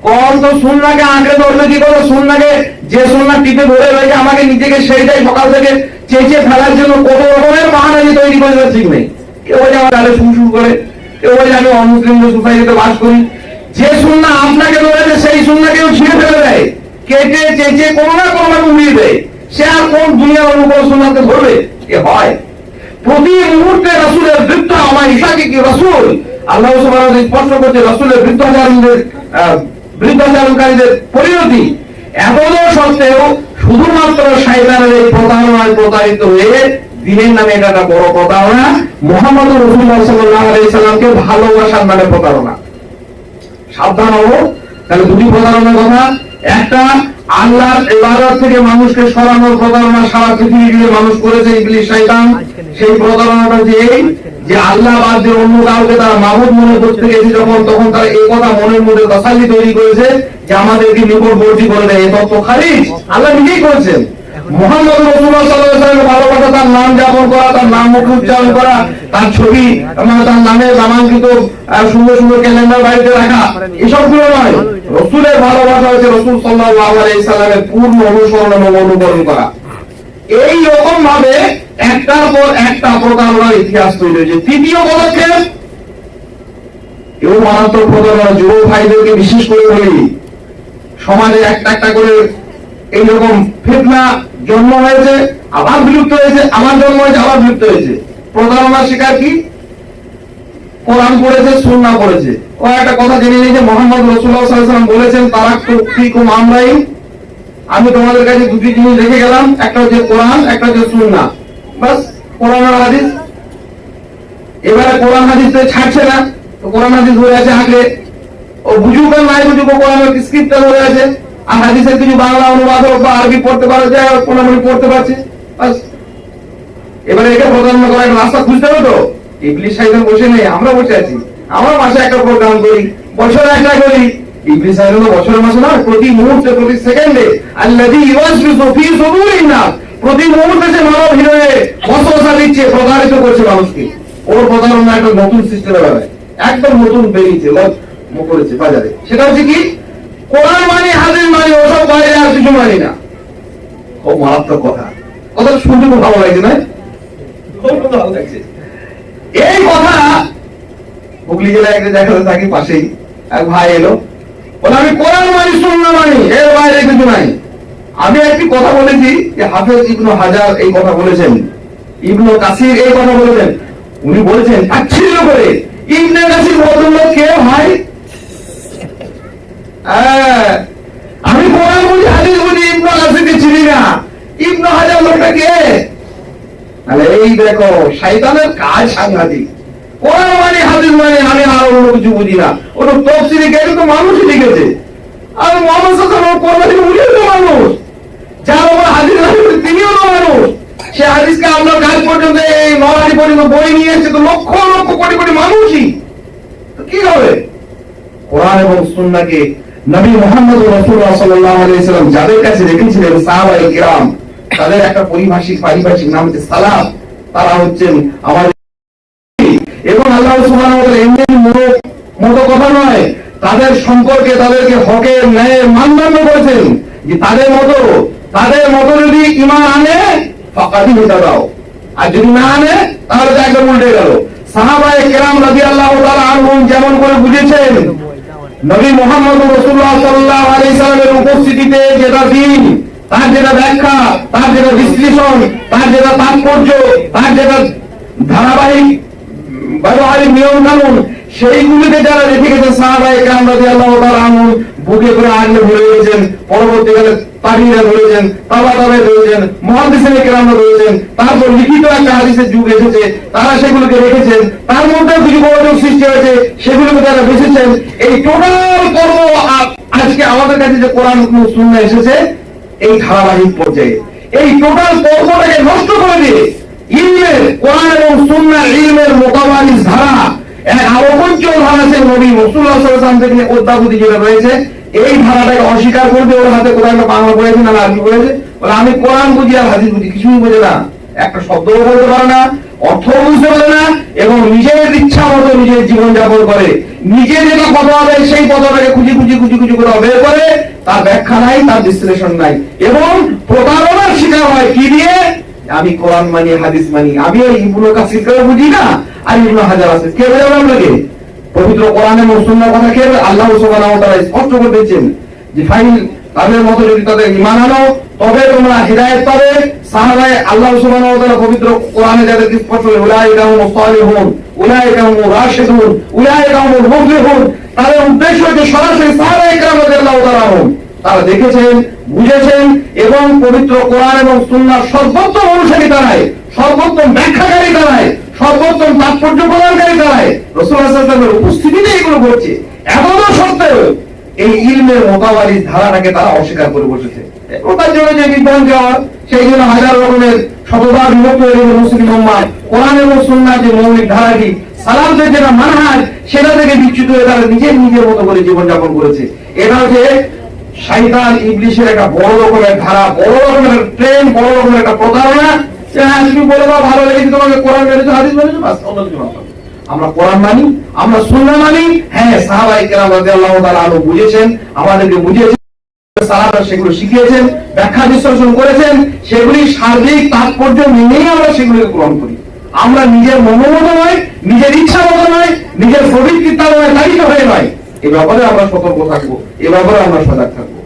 কম তো সুন্নাহকে আঁকড়ে ধরবে কি করে? সুন্নাহকে যে সুন্নাহ টিপে ধরে রয়েছে, আমাকে নিজেকে সেইটাই সকাল থেকে চেঁচে ফেলার জন্য কত রকমের বাহানা তৈরি করে ঠিক নেই। কেউ বলে আমার গালে শুরু করে, কেউ বলে আমি অমুসলিম সোসাইটিতে বাস করি। যে সুন্নাহ আপনাকে ধরেছে সেই সুন্নাহ কেউ ছিঁড়ে ফেলে দেয়, কেটে চেঁচে কোনো না কোনো ভাবে উড়িয়ে দেয়। সে আর কোন দুনিয়ার অনুকূল সুন্নাহকে ধরবে? এ হয় প্রতি মুহূর্তে রাসূলের বৃদ্ধ আমার ঈশাকে কি রাসূল আল্লাহ সুবহানাহু ওয়া তাআলা স্পষ্ট করছে রাসূলের বৃদ্ধাচারণকারীদের পরিণতি। এতদূর সত্ত্বেও শুধুমাত্র শয়তানের এই প্রতারণায় প্রতারিত হয়ে দিনের নামে এটা একটা বড় প্রতারণা, মুহাম্মদ রাসূলুল্লাহ সাল্লাল্লাহু আলাইহি সাল্লামকে ভালোবাসার নামে প্রতারণা। সাবধান হবো। তাহলে দুটি প্রতারণার কথা, একটা আল্লাহর ইবাদত থেকে মানুষকে সরানোর প্রতারণা সারা পৃথিবী জুড়ে মানুষ করেছে ইবলিস শয়তান। সেই প্রতারণাটা যে আল্লাহ বাদ দিয়ে অন্য কাউকে তারা মাবুদ মনে করতে গেছে যখন, তখন তারা এই কথা মনের মধ্যে তাসাল্লি তৈরি করেছে যে আমাদেরকে নিকটবর্তী করে দেয়। এই তত্ত্ব খারিজ আল্লাহ নিজেই করেছেন। মুহাম্মদ রাসূলুল্লাহ সাল্লাল্লাহু আলাইহি ওয়াসাল্লামের ভালোবাসা, তার নাম যাপন করা, তার নাম মুখে উচ্চারণ করা, তার ছবি মানে তার নামে নামাঙ্কিত সুন্দর সুন্দর ক্যালেন্ডার বাড়িতে রাখা, এসবগুলো নয়। রাসূলের ভালোবাসা হচ্ছে রাসূল সাল্লাল্লাহু আলাইহি সাল্লামের পূর্ণ অনুসরণ এবং অনুকরণ করা। এই রকম ভাবে একটার পর একটা প্রতারণার ইতিহাস তৈরি হয়েছে। তৃতীয় পদক্ষেপ, কেউ মারাত্মক প্রতারণা, যুব ভাইদেরকে বিশেষ করে বলি, সমাজে একটা একটা করে এইরকম ফিতনা জন্ম হয়েছে, আবার বিলুপ্ত হয়েছে, আবার জন্ম হয়েছে, আবার বিলুপ্ত হয়েছে। প্রতারণার শিকার কি? কোরআন পড়েছে, সুন্নাহ পড়েছে। ও একটা কথা জেনে নিয়েছে, মুহাম্মদ রাসূলুল্লাহ সাল্লাল্লাহু আলাইহি ওয়াসাল্লাম বলেছেন, তারাকতু ফীকুম আমরাইন, আমি তোমাদের কাছে দুটি জিনিস রেখে গেলাম, একটা হচ্ছে কোরআন, একটা হচ্ছে সুন্নাহ। বাস, কোরআন আর হাদিস। এবারে কোরআন হাদিস তো ছাড়ছে না, তো কোরআন হাদিস ধরে আছে আগে, ও বুঝুক আর নাই বুঝুক কোরআনের স্ক্রিপ্টটা ধরে আছে, আর হাদিসের কিছু বাংলা অনুবাদ হোক বা আরবি পড়তে পারো, যাই হোক কোনভাবে পড়তে পারছে। এবারে এটা প্রধান্য করার একটা রাস্তা খুঁজতে হবে তো। ইবলিস সাহেব বসে নেই, আমরা বসে আছি। আমরা মাসে একটা প্রোগ্রাম করি, বছরে একটা করি। ইবলিস সাহেব তো বছরের মাসে না, প্রতি মুহূর্তে প্রতি সেকেন্ডে আল্লাযী ইউওয়াসবিসু ফী সুদূরিন নাস, প্রতি মুহূর্তে সে মানব হৃদয়ে ওয়াসওয়াসা দিচ্ছে, প্রতারিত করছে মানুষকে। ওর প্রতারণা একটা নতুন সিস্টেমে বেরোয়, একদম নতুন বেরিয়েছে, করেছে বাজারে। সেটা হচ্ছে কি, কোরআন মানি হাদিস মানি, ওসব বাইরে আর কিছু মানি না। খুব মারাত্মক কথা, কথা শুনতে খুব ভালো লাগছে না? খুব ভালো লাগছে এই কথা। হুগলি জেলায় একটা জায়গাতে থাকি, পাশেই এক ভাই এলো, বলে আমি কোরআন মানি সুন্নাহ মানি, এর বাইরে কিছু নাই। আমি একটি কথা বলেছি যে হাফেজ ইবনে হাজার এই কথা বলেছেন, ইবনে কাসির এই কথা বলেছেন। উনি বলেছেন তাচ্ছিল্য করে, ইবনে কাসির ভদ্রলোক কে ভাই? আমি কোরআন বলি হাদিস বলি, ইবনে কাসিরকে চিনি না, ইবনে হাজার লোকটা কে? তাহলে এই দেখো শয়তানের কাজ সাংঘাতিক। কোরআন মানে হাদিস মানে আমি আর অন্য কিছু বুঝি না। ওটা তাফসীরে গেলে তো মানুষই লিখেছে, আর মুহাম্মদ সাল্লাল্লাহু আলাইহি ওয়াসাল্লাম উনিও তো মানুষ, যার উপর হাদিস আছে তিনিও তো মানুষ। সে হাদিসকে আমরা কাজ পর্যন্ত এই নরহাটি পর্যন্ত বই নিয়ে এসেছে তো লক্ষ লক্ষ কোটি কোটি মানুষই। তো কি হবে? কোরআন এবং সুন্নাহকে নবী মুহাম্মদ রাসূলুল্লাহ সাল্লাল্লাহু আলাইহি ওয়াসাল্লাম যাদের কাছে রেখেছিলেন সাহাবায়ে কিরাম, তাদের একটা পারিভাষিক নাম হচ্ছে সালাফ। তারা হচ্ছেন আমাদের, এবং আল্লাহ সুবহানাহু ওয়া তাআলা এমনি মতো কথা নয়, তাদের সম্পর্কে তাদেরকে হকের ন্যায়ের মানদণ্ড করেছেন যে তাদের মতো যদি ঈমান আনে ফাকাদ ইহতাদাও, আর যদি না আনে তাহলে তো একদম উল্টে গেল। সাহাবায়ে কেরাম রাদিয়াল্লাহু তাআলা আনহুম যেমন করে বুঝেছেন, নবী মুহাম্মদ রাসূলুল্লাহ সাল্লাল্লাহু আলাইহি সাল্লামের উপস্থিতিতে যেটা দিন, তার যেটা ব্যাখ্যা, তার যেটা বিশ্লেষণ, তার যেটা তাৎপর্য, তার যেটা ধারাবাহিক ব্যবহারিক নিয়ম কানুন, সেইগুলিকে যারা রেখে গেছেন সাহাবায়ে কেরাম রাদিয়াল্লাহু তাআলা আনহুম বুকে করে আগলে ভরে গেছেন, পরবর্তীকালে তাবিঈরা ধরেছেন, তাবাতাবে ধরেছেন, মুহাদ্দিসিনে কেরামরা ধরেছেন, তারপর লিখিত একটা হাদিসের যুগ এসেছে, তারা সেগুলোকে রেখেছেন, তার মধ্যে কিছু গোলযোগ সৃষ্টি হয়েছে, সেগুলোকে তারা বেঁচেছেন। এই টোটাল কর্ম আজকে আমাদের কাছে যে কোরআন সুন্নাহ এসেছে, এই ধারাবাহিক পর্যায়ে এই টোটাল কর্মটাকে নষ্ট করে দিয়ে ইলমের, কোরআন এবং সুন্নাহর ইলমের মোতাবালিস ধারা, এক আলোকঞ্চল ধারা আছে নবী রাসূলুল্লাহ সাল্লাল্লাহু আলাইহি ওয়াসাল্লাম থেকে অদ্যাবধি যেটা রয়েছে, এই ধারাটাকে অস্বীকার করবে। ওর হাতে কোরআনটা বাংলা পড়েছে না আরবি পড়েছে, বলে আমি কোরআন বুঝি আর হাদিস বুঝি, কিছুই বোঝে না, একটা শব্দও বলতে পারে না, অর্থ বুঝতে পারে না, এবং নিজের ইচ্ছা মতো নিজের জীবন যাপন করে, নিজে যেটা কথা হবে সেই কথাটাকে খুঁজি কোথাও বের করে, তার ব্যাখ্যা নাই, তার বিশ্লেষণ নাই, এবং প্রতারণার শিকার হয় কি দিয়ে? আমি কোরআন মানি হাদিস মানি, আমি ওই ইবনে কাসিরকেও বুঝি না আর ইবনে হাজার আছে, কে বোঝাবে আপনাকে? পবিত্র কোরআন এবং সুন্নাহর কথা কে? আল্লাহ সুবহানাহু ওয়া তাআলা স্পষ্ট করে দিয়েছেন যে ফাইল তাদের মতো যদি তাদের ঈমান আনো তবে তোমরা হিদায়াত পাবে। সাহাবায়ে আল্লাহ সুবহানাহু ওয়া তাআলা পবিত্র কোরআনে যাদের স্পষ্ট উলাইকা হুমুস সালিহুন, উলাইকা হুমুর রাশিদুন, উলাইকা হুমুল মুফলিহুন, তাদের উদ্দেশ্য হচ্ছে সরাসরি সাহাবায়ে কেরাম রাদিয়াল্লাহু তাআলা আনহুম তারা দেখেছেন, বুঝেছেন, এবং পবিত্র কোরআন এবং সুন্নাহর সর্বোত্তম অনুসারী তারাই, সর্বোত্তম ব্যাখ্যাকারী তারাই, সর্বোত্তম তাৎপর্য প্রদানকারী তারাই। রাসূলুল্লাহ সাল্লাল্লাহু আলাইহি ওয়াসাল্লামের উপস্থিতিতে এগুলো ঘটছে, এত সত্ত্বেও এই ইলমের মোতাবালিস ধারাটাকে তারা অস্বীকার করে বসেছে। ওটার জন্য যে বিভ্রান্তি হওয়ার, সেই জন্য হাজার রকমের শতবার বিভক্ত হয়ে গেছে মুসলিম উম্মাহ। কোরআন এবং সুন্নাহর যে মৌলিক ধারাটি, সালাফদের যেটা মানহাজ, সেটা থেকে বিচ্যুত হয়ে তারা নিজের মতো করে জীবনযাপন করেছে। এটা হচ্ছে শয়তান ইবলিসের একটা বড় রকমের ধারা, বড় রকমের ট্রেন, বড় রকমের একটা প্রতারণা। হ্যাঁ তুমি বলে দাও ভালো লেগেছে, তোমাকে কোরআন মেরেছো, হাদিস মেরেছো, বাস অন্য কিছু না। আমরা কোরআন মানি, আমরা সুন্নাহ মানি। হ্যাঁ সাহাবায়ে কেরাম রাদিয়াল্লাহু তাআলা আনহু বুঝেছেন, আমাদেরকে বুঝিয়েছেন, সাহাবারা সেগুলো শিখিয়েছেন, ব্যাখ্যা বিশ্লেষণ করেছেন, সেগুলি সার্বিক তাৎপর্য মেনেই আমরা সেগুলোকে গ্রহণ করি। আমরা নিজের মনোমত নয়, নিজের ইচ্ছা মতো নয়, নিজের প্রবৃত্তির নয়, তালিকা হয়ে নয়। এ ব্যাপারে আমরা সতর্ক থাকবো, এ ব্যাপারে আমরা সজাগ থাকবো।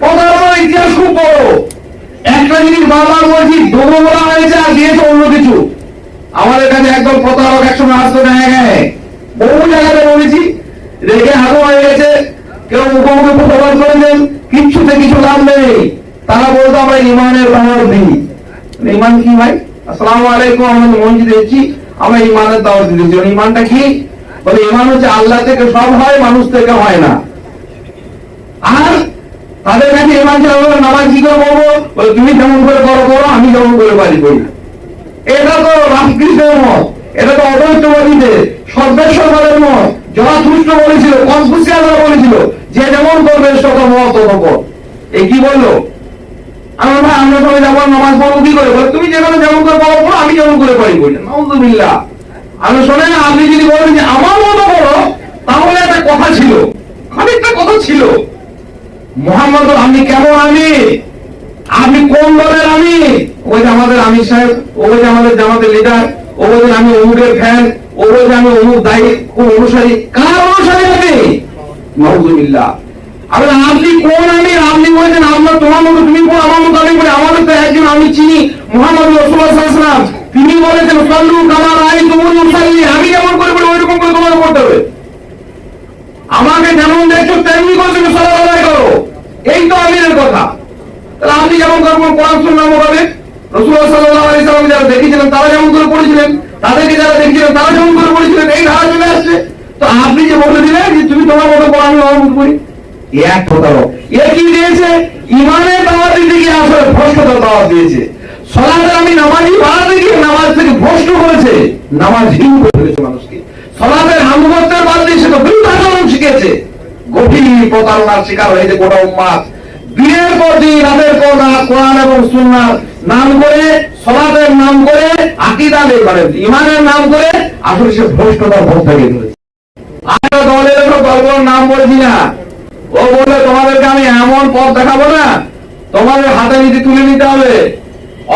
প্রতারণার ইতিহাস খুব বড়। একটা জিনিস বারবার বলছি, দেবো বলা হয়েছে আর দিয়েছে অন্য কিছু। আমাদের কাছে একদম প্রতারক একসময় আসতো না, হ্যাঁ বহু জায়গাতে বলেছি, রেখে হাতে হয়ে গেছে, কেউ মুখোমুখি প্রতিবাদ করেছেন, কিচ্ছুতে কিছু লাভ নেই। তারা বলতো আমরা ইমানের পাওয়ার দিই। ইমান কি ভাই? আসসালামু আলাইকুম, আমরা মসজিদে এসেছি, আমরা ইমানের দাওয়াত দিতেছি। ইমানটা কি? বলে ইমান হচ্ছে আল্লাহ থেকে সব হয়, মানুষ থেকে হয় না। আর তাদের কাছে ইমান ছিল নামাজ কি করে বলবো, বলে তুমি যেমন করে করো করো, আমি যেমন করে বাড়ি করি। এটা তো রামকৃষ্ণের মত, এটা তো অদ্বৈতবাদীদের সর্বেশ্বরবাদের মত। জরাথুস্ট্র বলেছিল, কনফুসিয়াসরা বলেছিল যে যেমন করবে তত মত তত পথ। এই কি বললো? আমরা ভাই আমরা সবাই যেমন নামাজ পড়বো কি করে, বলে তুমি যেখানে যেমন করে পড়ো পড়ো, আমি যেমন করে পড়ি করি। নাউযুবিল্লাহ। আমি শোনেন, আপনি যদি বলেন যে আমার মতো করো, তাহলে একটা কথা ছিল, খানিকটা কথা ছিল। মোহাম্মদ আপনি কেমন আমি, আপনি কোন দলের আমি? ওই যে আমাদের আমির সাহেব, ওই যে আমাদের জামাতের লিডার, ও বলছেন আমি অমুকের ফ্যান, ও বলছে আমি অমুক দায়ী অনুসারী। কার অনুসারী আপনি? নাউযুবিল্লাহ। আপনি কোন আমি? আপনি বলছেন আপনার তোমার মতো তুমি কোন, আমার মতো আমি বলি। আমাদের তো একজন আমি চিনি, মুহাম্মদ রাসূলুল্লাহ সাল্লাল্লাহু আলাইহি ওয়াসাল্লাম, তিনি বলেছেন সাল্লু কামা রাআইতুমুনি উসাল্লি। আমি যেমন করে বলি ওইরকম করে তোমাকে করতে হবে। আমাকে যেমন দেখছো তেমনি করে তুমি সালাত আদায় করো। এই তো আমিরের কথা। তাহলে আপনি যেমন করবেন কোরআন সুন্নাহ মোতাবেক, রাসূলুল্লাহ সাল্লাল্লাহু আলাইহি ওয়াসাল্লাম যারা দেখেছিলেন তারা যেমন করে পড়েছিলেন, তাদেরকে যারা দেখেছিলেন তারা যেমন করে পড়েছিলেন, এই ধারা চলে আসছে। তো আপনি যে বলে দিলেন যে তুমি তোমার মতো পড়ো আমি আমার মতো পড়ি, এক প্রতারক। এ কি দিয়েছে? ইমানের দাওয়াত দিতে গিয়ে আসলে ভ্রষ্টতার দাওয়াত দিয়েছে। সালাতে আমি নামাজি বানাতে গিয়ে নামাজ থেকে ভ্রষ্ট করেছে, নামাজহীন করে ফেলেছে মানুষকে। সালাতের আনুগত্যের বাদ দিয়ে সে তো বিরুদ্ধাচরণ শিখেছে। গভীর প্রতারণার শিকার হয়েছে গোটা উম্মাত। দিনের পর দিন রাতের পর রাত কোরআন এবং সুন্নাহর নাম করে, সালাতের নাম করে, আকীদা মানে ইমানের নাম করে আসলে সে ভ্রষ্টতার পথ থেকে ফেলেছে। আর দলের গল্পের নাম বলছি না, ও বলে তোমাদেরকে আমি এমন পথ দেখাবো না, তোমাদের হাতে নিতে তুলে নিতে হবে,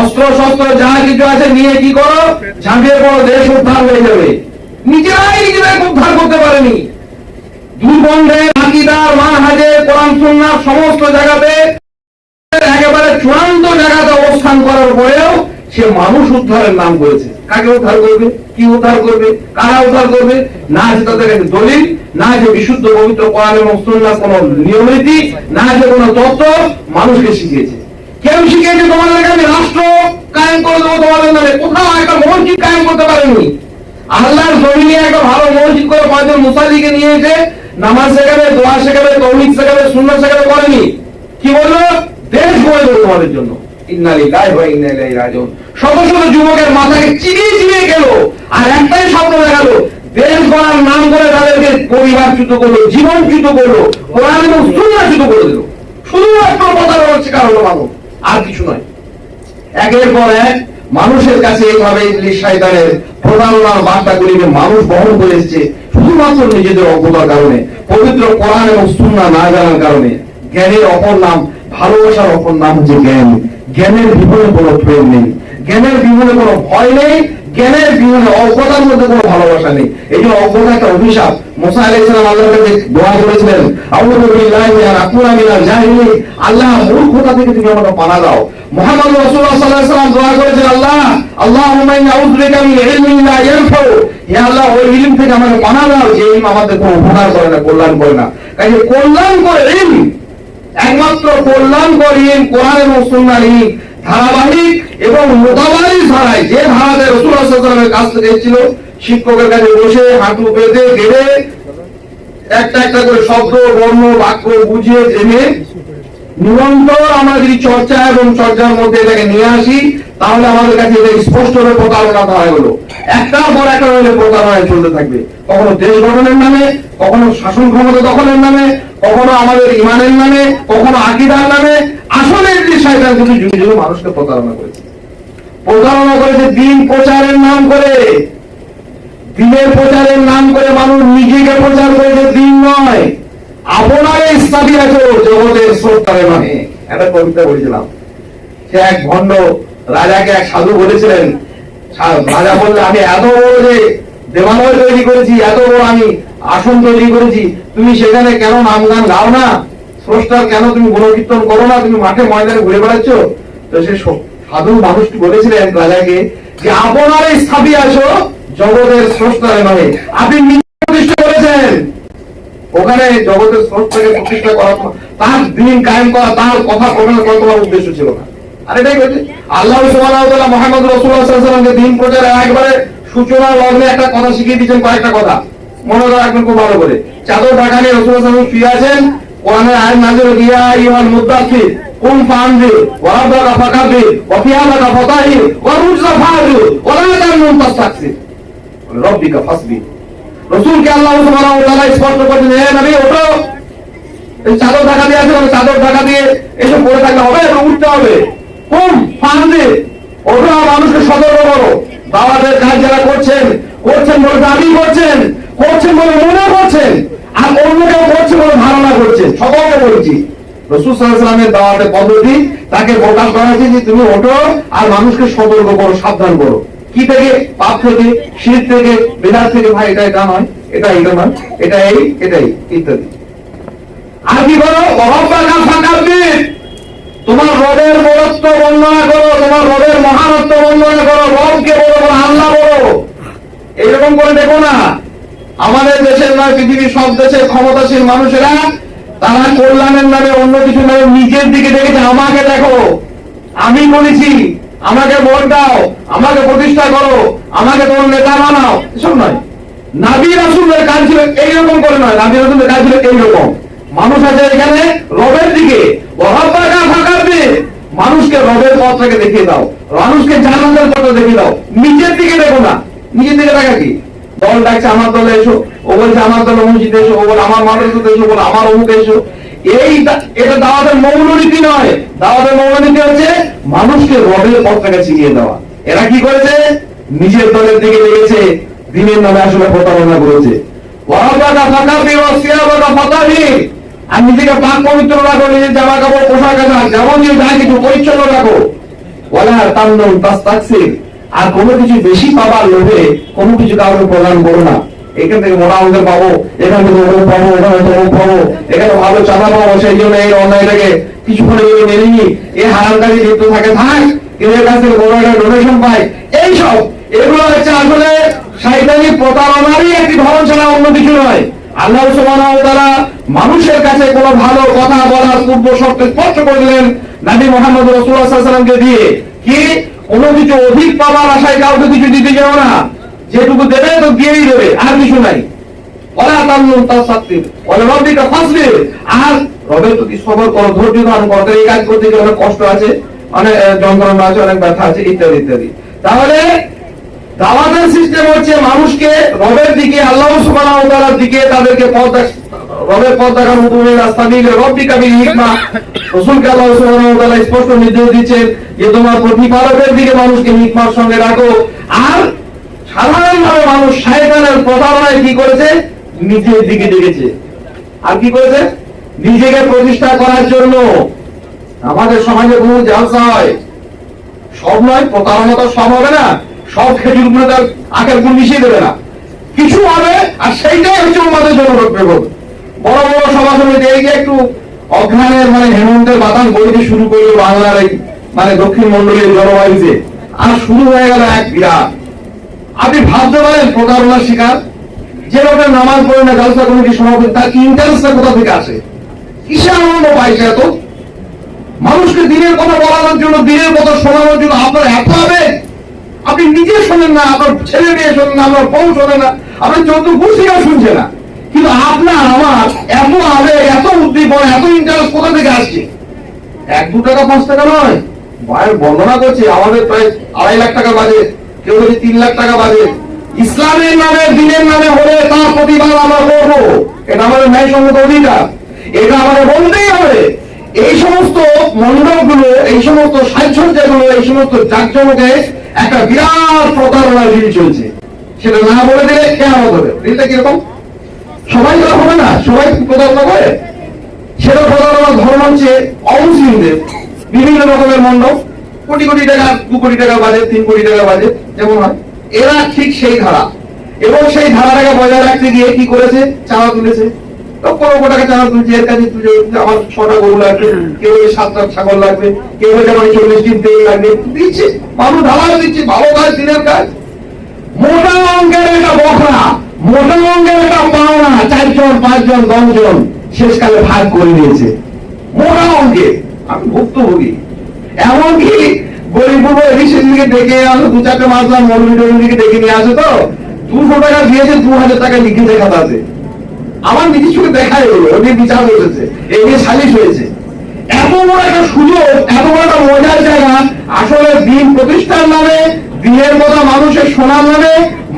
অস্ত্র শস্ত্র যা কিছু আছে নিয়ে কি করো, ঝাঁপিয়ে পড়ো, দেশ উদ্ধার হয়ে যাবে। নিজেরাই নিজেদের উদ্ধার করতে পারেনি। দুর্গন্ধের আকীদার মানহাজের কোরআন সুন্নাহ সমস্ত জায়গাতে একেবারে চূড়ান্ত জায়গাতে অবস্থান করার পরেও সে মানুষ উদ্ধারের নাম করেছে। কাকে উদ্ধার করবে, কি উদ্ধার করবে, কারা উদ্ধার করবে? না আছে তাদের কাছে দলিল, না আছে বিশুদ্ধ পবিত্র কোরআন এবং সুন্নাহ কোন নিয়মনীতি, না আছে কোন তত্ত্ব। মানুষকে শিখিয়েছে। কেউ শিখিয়েছে তোমাদেরকে আমি রাষ্ট্র কায়েম করে দেবো তোমাদের নামে, কোথাও একটা মসজিদ কায়েম করতে পারেনি। আল্লাহর জমিনে একটা ভালো মসজিদ করে পাঁচজন মুসাল্লিকে নিয়ে এসে নামাজ শেখাবে, দোয়া শেখাবে, তৌহিদ শেখাবে, সুন্নাহ শেখাবে, করেনি। কি বললো? দেশ গড়ে দেবো তোমাদের জন্য। ইন্না লিল্লাহি ওয়া ইন্না ইলাইহি রাজিউন। শত শত যুবকের মাথাকে চিবিয়ে চিবিয়ে গেল, আর একটাই স্বপ্ন দেখালো, দেশ গড়ার নাম করে তাদেরকে পরিবারচ্যুত করলো, জীবনচ্যুত করলো, কোরআন এবং সুন্নাহচ্যুত করে দিল। শুধুমাত্র প্রতারণার শিকার হলো মানুষ, আর কিছু নয়। একের পর এক মানুষের কাছে এইভাবে ইবলিস শয়তানের প্রতারণার বার্তাগুলিকে মানুষ বহন করে এসেছে, শুধুমাত্র নিজেদের অজ্ঞতার কারণে, পবিত্র কোরআন এবং সুন্নাহ না জানার কারণে। জ্ঞানের অপর নাম, ভালোবাসার অপর নাম হচ্ছে জ্ঞান। জ্ঞানের বিপরীতে কোনো প্রেম নেই, জ্ঞানের বিপরীতে কোনো ভয় নেই, জ্ঞানের বিপরীতে অজ্ঞতার মধ্যে কোনো ভালোবাসা নেই। এই যে অজ্ঞতা একটা অভিশাপ। মুসা আলাইহিস সালাম আল্লাহর কাছে দোয়া করেছিলেন, আউযু বিল্লাহি মিনাল আকুনা মিনাল জাহিলিন, আল্লাহ মূর্খতা থেকে তুমি আমাকে পানা দাও। মুহাম্মদ রাসূলুল্লাহ সাল্লাল্লাহু আলাইহি ওয়াসাল্লাম দোয়া করেছেন, আল্লাহ আল্লাহুম্মা ইন্নী আউযু বিকা মিন ইলমিন লা ইয়ানফাউ, হে আল্লাহ ওই ইলম থেকে আমাকে পানা দাও যে ইলম আমাদের কোনো উপকার করে না, কল্যাণ করে না। কাজে কল্যাণ করে ইলম, একমাত্র কল্যাণকর ইলম কোরআন এবং সুন্নাহর ইলম, ধারাবাহিক এবং মোতাবারি ধারায় যে ধারাতে রাসূলুল্লাহ সাল্লাল্লাহু আলাইহি ওয়াসাল্লামের কাছ থেকে এসেছিল, শিক্ষকের কাছে বসে হাঁটু পেতে গেড়ে একটা একটা করে শব্দ বর্ণ বাক্য বুঝিয়ে জেনে নিরন্তর আমরা যদি চর্চা এবং চর্চার মধ্যে এটাকে নিয়ে আসি, তাহলে আমাদের কাছে এটা স্পষ্টভাবে প্রতারণা ধরা হলো। একটার পর একটা প্রতারণায় চলতে থাকবে, কখনো দেশ গঠনের নামে, কখনো শাসন ক্ষমতা দখলের নামে, কখনো আমাদের ইমানের নামে, কখনো আকীদার নামে। আসলে ইবলিস শয়তান কিন্তু যুগে যুগে মানুষকে প্রতারণা করেছে। প্রতারণা করেছে দিন প্রচারের নাম করে, দিনের প্রচারের নাম করে মানুষ নিজেকে প্রচার করেছে, দিন নয়। আপনারে ইসলামী আছো জগতের স্রষ্টারে নহে। একটা কবিতা বলেছিলাম, সে এক ভণ্ড রাজাকে এক সাধু বলেছিলেন, রাজা বললে আমি এত বড় যে দেবালয় তৈরি করেছি, এত বড় আমি আসন তৈরি করেছি, তুমি সেখানে কেন নাম গান গাও না, স্রষ্টার কেন তুমি গুণকীর্তন করো না, তুমি মাঠে ময়দানে ঘুরে বেড়াচ্ছ? তো সে সাধু মানুষটি বলেছিলেন রাজাকে যে আপনারে স্থাপি আছো জগতের স্রষ্টারে নহে। আপনি নিজে প্রতিষ্ঠা করেছেন, ওখানে জগতের স্রষ্টাকে প্রতিষ্ঠা করা, তার দিন কায়েম করা, তার কথা প্রকাশ করা তোমার উদ্দেশ্য ছিল না। আর এটাই হচ্ছে আল্লাহ সুবহানাহু ওয়া তাআলা মুহাম্মদ রাসূলুল্লাহ সাল্লাল্লাহু আলাইহি ওয়াসাল্লামকে দিন প্রচারে একবারে সূচনা লগ্নে একটা কথা শিখিয়ে দিচ্ছেন, কয়েকটা কথা মনে রাখবেন খুব ভালো করে। চাদর ঢাকা নিয়ে রাসূল সাল্লাল্লাহু আলাইহি ওয়াসাল্লাম শুয়ে আছেন, কোরআনের আয়াত নাযিল হলো, ইয়া আইয়ুহাল মুদ্দাসসির কুম ফানজির ওয়া রাব্বাকা ফাকাব্বির ওয়া সিয়াবাকা ফাতাহির ওয়া রুজা ফাহজুর ওয়া লা তামনুন তাস্তাকসির রাব্বিকা ফাসবির। রাসূলকে আল্লাহ সুবহানাহু ওয়া তাআলা স্পষ্ট করেছেন, হে নবী ওঠো, এই চাদর ঢাকা দিয়ে আছে, চাদর ঢাকা দিয়ে এসব পড়ে থাকলে হবে, এটা উঠতে হবে। কুম ফানজির, ওঠো, মানুষকে সতর্ক করো। দাওয়াতের কাজ যারা করছেন বলে দাবি করছেন বলে মনে করছেন, আর অন্য কেউ করছে বলে ধারণা করছেন, সকলকে বলছি রাসূল সাল্লাল্লাহু আলাইহি ওয়াসাল্লামের দাওয়াতের পদ্ধতি তাকে প্রকাশ করা হয়েছে যে তুমি ওঠো আর মানুষকে সতর্ক করো, সাবধান করো। কি থেকে? পাপ থেকে, শিরক থেকে, বিদআত থেকে। ভাই এটা নয়, এটা নয়, এটাই ইত্যাদি। আর কি করো? রব্বাকা ফাকাব্বির, তোমার রবের বড়ত্ব বর্ণনা করো, তোমার রবের মহানত্ব বর্ণনা করো, রবকে বলো, আল্লাহ বলো। এইরকম করে দেখো না, আমাদের দেশের নয় পৃথিবীর সব দেশের ক্ষমতাশীল মানুষেরা তারা কল্যাণের নামে, অন্য কিছু নামে নিজের দিকে দেখেছে, আমাকে দেখো, আমি বলেছি, আমাকে ভোট দাও, আমাকে প্রতিষ্ঠা করো, আমাকে তোমার নেতা বানাও, এসব নয়। নবী রাসূলের কাজ ছিল এইরকম করে নয়, নবী রাসূলের কাজ ছিল এইরকম। মানুষ আছে এখানে রবের দিকে, রব্বাকা ফাকাব্বির, মানুষকে রবের পথটাকে দেখিয়ে দাও, মানুষকে জান্নাতের পথটা দেখিয়ে দাও। নিজের দিকে দেখো না, নিজের দিকে দেখা কি? দল ডাকছে আমার দলে এসো, ও বলছে আমার দলে মসজিদে এসো, ও বলে আমার মাদ্রাসাতে এসো, বলে আমার অমুকে এসো। এটা দাওয়াতের মৌলনীতি নয়। দাওয়াতের মৌলনীতি হচ্ছে মানুষকে রবের পথটাকে চিনিয়ে দেওয়া। এরা কি করেছে? নিজের দলের দিকে লেগেছে, দিনের নামে আসলে প্রতারণা করেছে। ওয়ারাবাকা ফাকাব্বির ওয়া সিয়াবাকা ফাতাহির, আর নিজেকে পাক পবিত্র রাখো, নিজের জামা কাপড় পোশাক আশাক যাবতীয় যা কিছু পরিচ্ছন্ন রাখো। ওয়ালা তামনুন তাস্তাকসির, আর কোনো কিছু বেশি পাবার লোভে কোনো কিছু কাউকে প্রদান করো না। এখান থেকে মোটা অঙ্কের পাবো, এখান থেকে ওখানে পাবো, ওখানে পাবো, এখানে ভালো চাঁদা পাবো, সেই জন্য এই অন্যায়টাকে কিছুক্ষণে মেনে নি, এই হারামকারী লিপ্ত থাকে, থাক, এদের কাছ থেকে বড় একটা ডোনেশন পায়। এইসব এগুলো হচ্ছে আসলে শয়তানি প্রতারণারই একটি ধরন ছাড়া অন্য কিছু নয়। আল্লাহ সুবহানাহু ওয়া তাআলা মানুষের কাছে কোনো ভালো কথা বলার পূর্ব শর্ত স্পষ্ট করে দিলেন নবী মুহাম্মদ রাসূলুল্লাহ সাল্লাল্লাহু আলাইহি ওয়াসাল্লামকে দিয়ে, কি কোনো কিছু অধিক পাওয়ার আশায় কাউকে কিছু দিতে যাও না, যেটুকু দেবে তো দিয়েই দেবে, আর কিছু নাই। ওয়ালা তামনুন তাস্তাকসির ওয়া রাব্বিকা ফাসবির, আর রবের প্রতি সবর করো, ধৈর্য ধারণ করো। এই কাজ করতে গিয়ে অনেক কষ্ট আছে, অনেক যন্ত্রণা আছে, অনেক ব্যথা আছে, ইত্যাদি ইত্যাদি। তাহলে দাওয়াতের সিস্টেম হচ্ছে মানুষকে রবের দিকে, আল্লাহ সুবহানাহু ওয়া তাআলার দিকে তাদেরকে রবের পথ দেখানো, হুকুমের রাস্তা দিলে রব্বিকা বিল হিকমা। রাসূলকে আল্লাহ সুবহানাহু ওয়া তাআলা স্পষ্ট নির্দেশ দিচ্ছেন যে তোমার প্রতিপালকের দিকে মানুষকে হিকমার সঙ্গে রাখো। আর সাধারণভাবে মানুষ শয়তানের প্রতারণায় কি করেছে? নিজের দিকে দেখেছে। আর কি করেছে? নিজেকে প্রতিষ্ঠা করার জন্য। আমাদের সমাজে বহু জালসা হয়, সব নয়, প্রতারণা তো সব হবে না, সব খেজুর গুলো তার আখের গুণ মিশিয়ে দেবে না, কিছু হবে, আর সেইটাই হচ্ছে আমাদের জন্য বিপদ। বড় বড় সভা সমিতি, এই যে একটু অজ্ঞানের হেমন্তের বাতাস বইতে শুরু করলো বাংলার এই দক্ষিণ মন্ডলীয় জলবায়ুতে, আর শুরু হয়ে গেল এক বিরাট। আপনি ভাবতে পারেন প্রতারণার শিকার যে লোকের নামাজ পড়ে না, জালসা কমিটির সভাপতি, তার ইন্টারেস্টটা কোথা থেকে আসে? কিসে আনন্দ পাইছে এত? মানুষকে দিনের কথা বলানোর জন্য, দিনের কথা শোনানোর জন্য আপনার এত হবে? আপনি নিজে শোনেন না, আপনার ছেলে মেয়ে শোনেন না, আপনার বউ শোনে না, আপনার চতুর্ভুষিরা শুনছে না, কিন্তু আপনার আমার এত আবেগ, এত উদ্দীপনা, এত ইন্টারেস্ট কোথা থেকে আসছে? 1-2 টাকা 5 টাকা নয়, ভাইয়ের বর্ণনা করছে আমাদের প্রায় 2.5 লাখ টাকা বাজেট, কেউ যদি 3 লাখ টাকা বাজেট। ইসলামের নামে, দিনের নামে হলে তার প্রতিবাদ আমরা করবো, এটা আমাদের ন্যায়সঙ্গত অধিকার, এটা আমাদের বলতেই হবে। এই সমস্ত মণ্ডপগুলো, এই সমস্ত সাজসজ্জাগুলো, এই সমস্ত জাঁকজমকে একটা বিরাট প্রতারণার রিল চলছে, সেটা না বলে দিলে কেমন হবে? রিলটা কিরকম? সবাই তো হবে না, সবাই প্রতারণা করে। সেটা প্রতারণার ধর্ম হচ্ছে অমুসলিমদের বিভিন্ন রকমের মণ্ডপ, কোটি কোটি টাকা, 2 কোটি টাকা বাজেট, 3 কোটি টাকা বাজেট যেমন হয়, এরা ঠিক সেই ধারা, এবং সেই ধারাটাকে বজায় রাখতে গিয়ে কি করেছে? চাঁদা তুলেছে, লক্ষ লক্ষ টাকা চাঁদা তুলছে। এর কাছে আমার 6টা গরু লাগবে, কেউ 7টা ছাগল লাগবে, কেউ 40টি তেল লাগবে, দিচ্ছে মানুষ, ঢালা দিচ্ছে, ভালো কাজ, দিনের কাজ। মোটা অঙ্কের একটা বখরা, মোটা অঙ্কের একটা পাওনা 4 জন 5 জন 10 জন শেষকালে ভাগ করে দিয়েছে মোটা অঙ্কে। আমি ভুক্তভোগী। এমনকি গরিবপুর এদিক সেদিকে ডেকে আসো, 2-4টে মাসলাম মৌলবীকে ডেকে নিয়ে আসো, তো 200 টাকা দিয়েছে, 2000 টাকা লিখেছে খাতাতে। আমার নিজের চোখে দেখাই হলো, ওটি বিচার হয়েছে, এই নিয়ে সালিশ হয়েছে। এত বড় একটা সুযোগ, এত বড় একটা মজার জায়গা, আসলে দিন প্রতিষ্ঠার নামে, দিনের কথা মানুষের শোনার নামে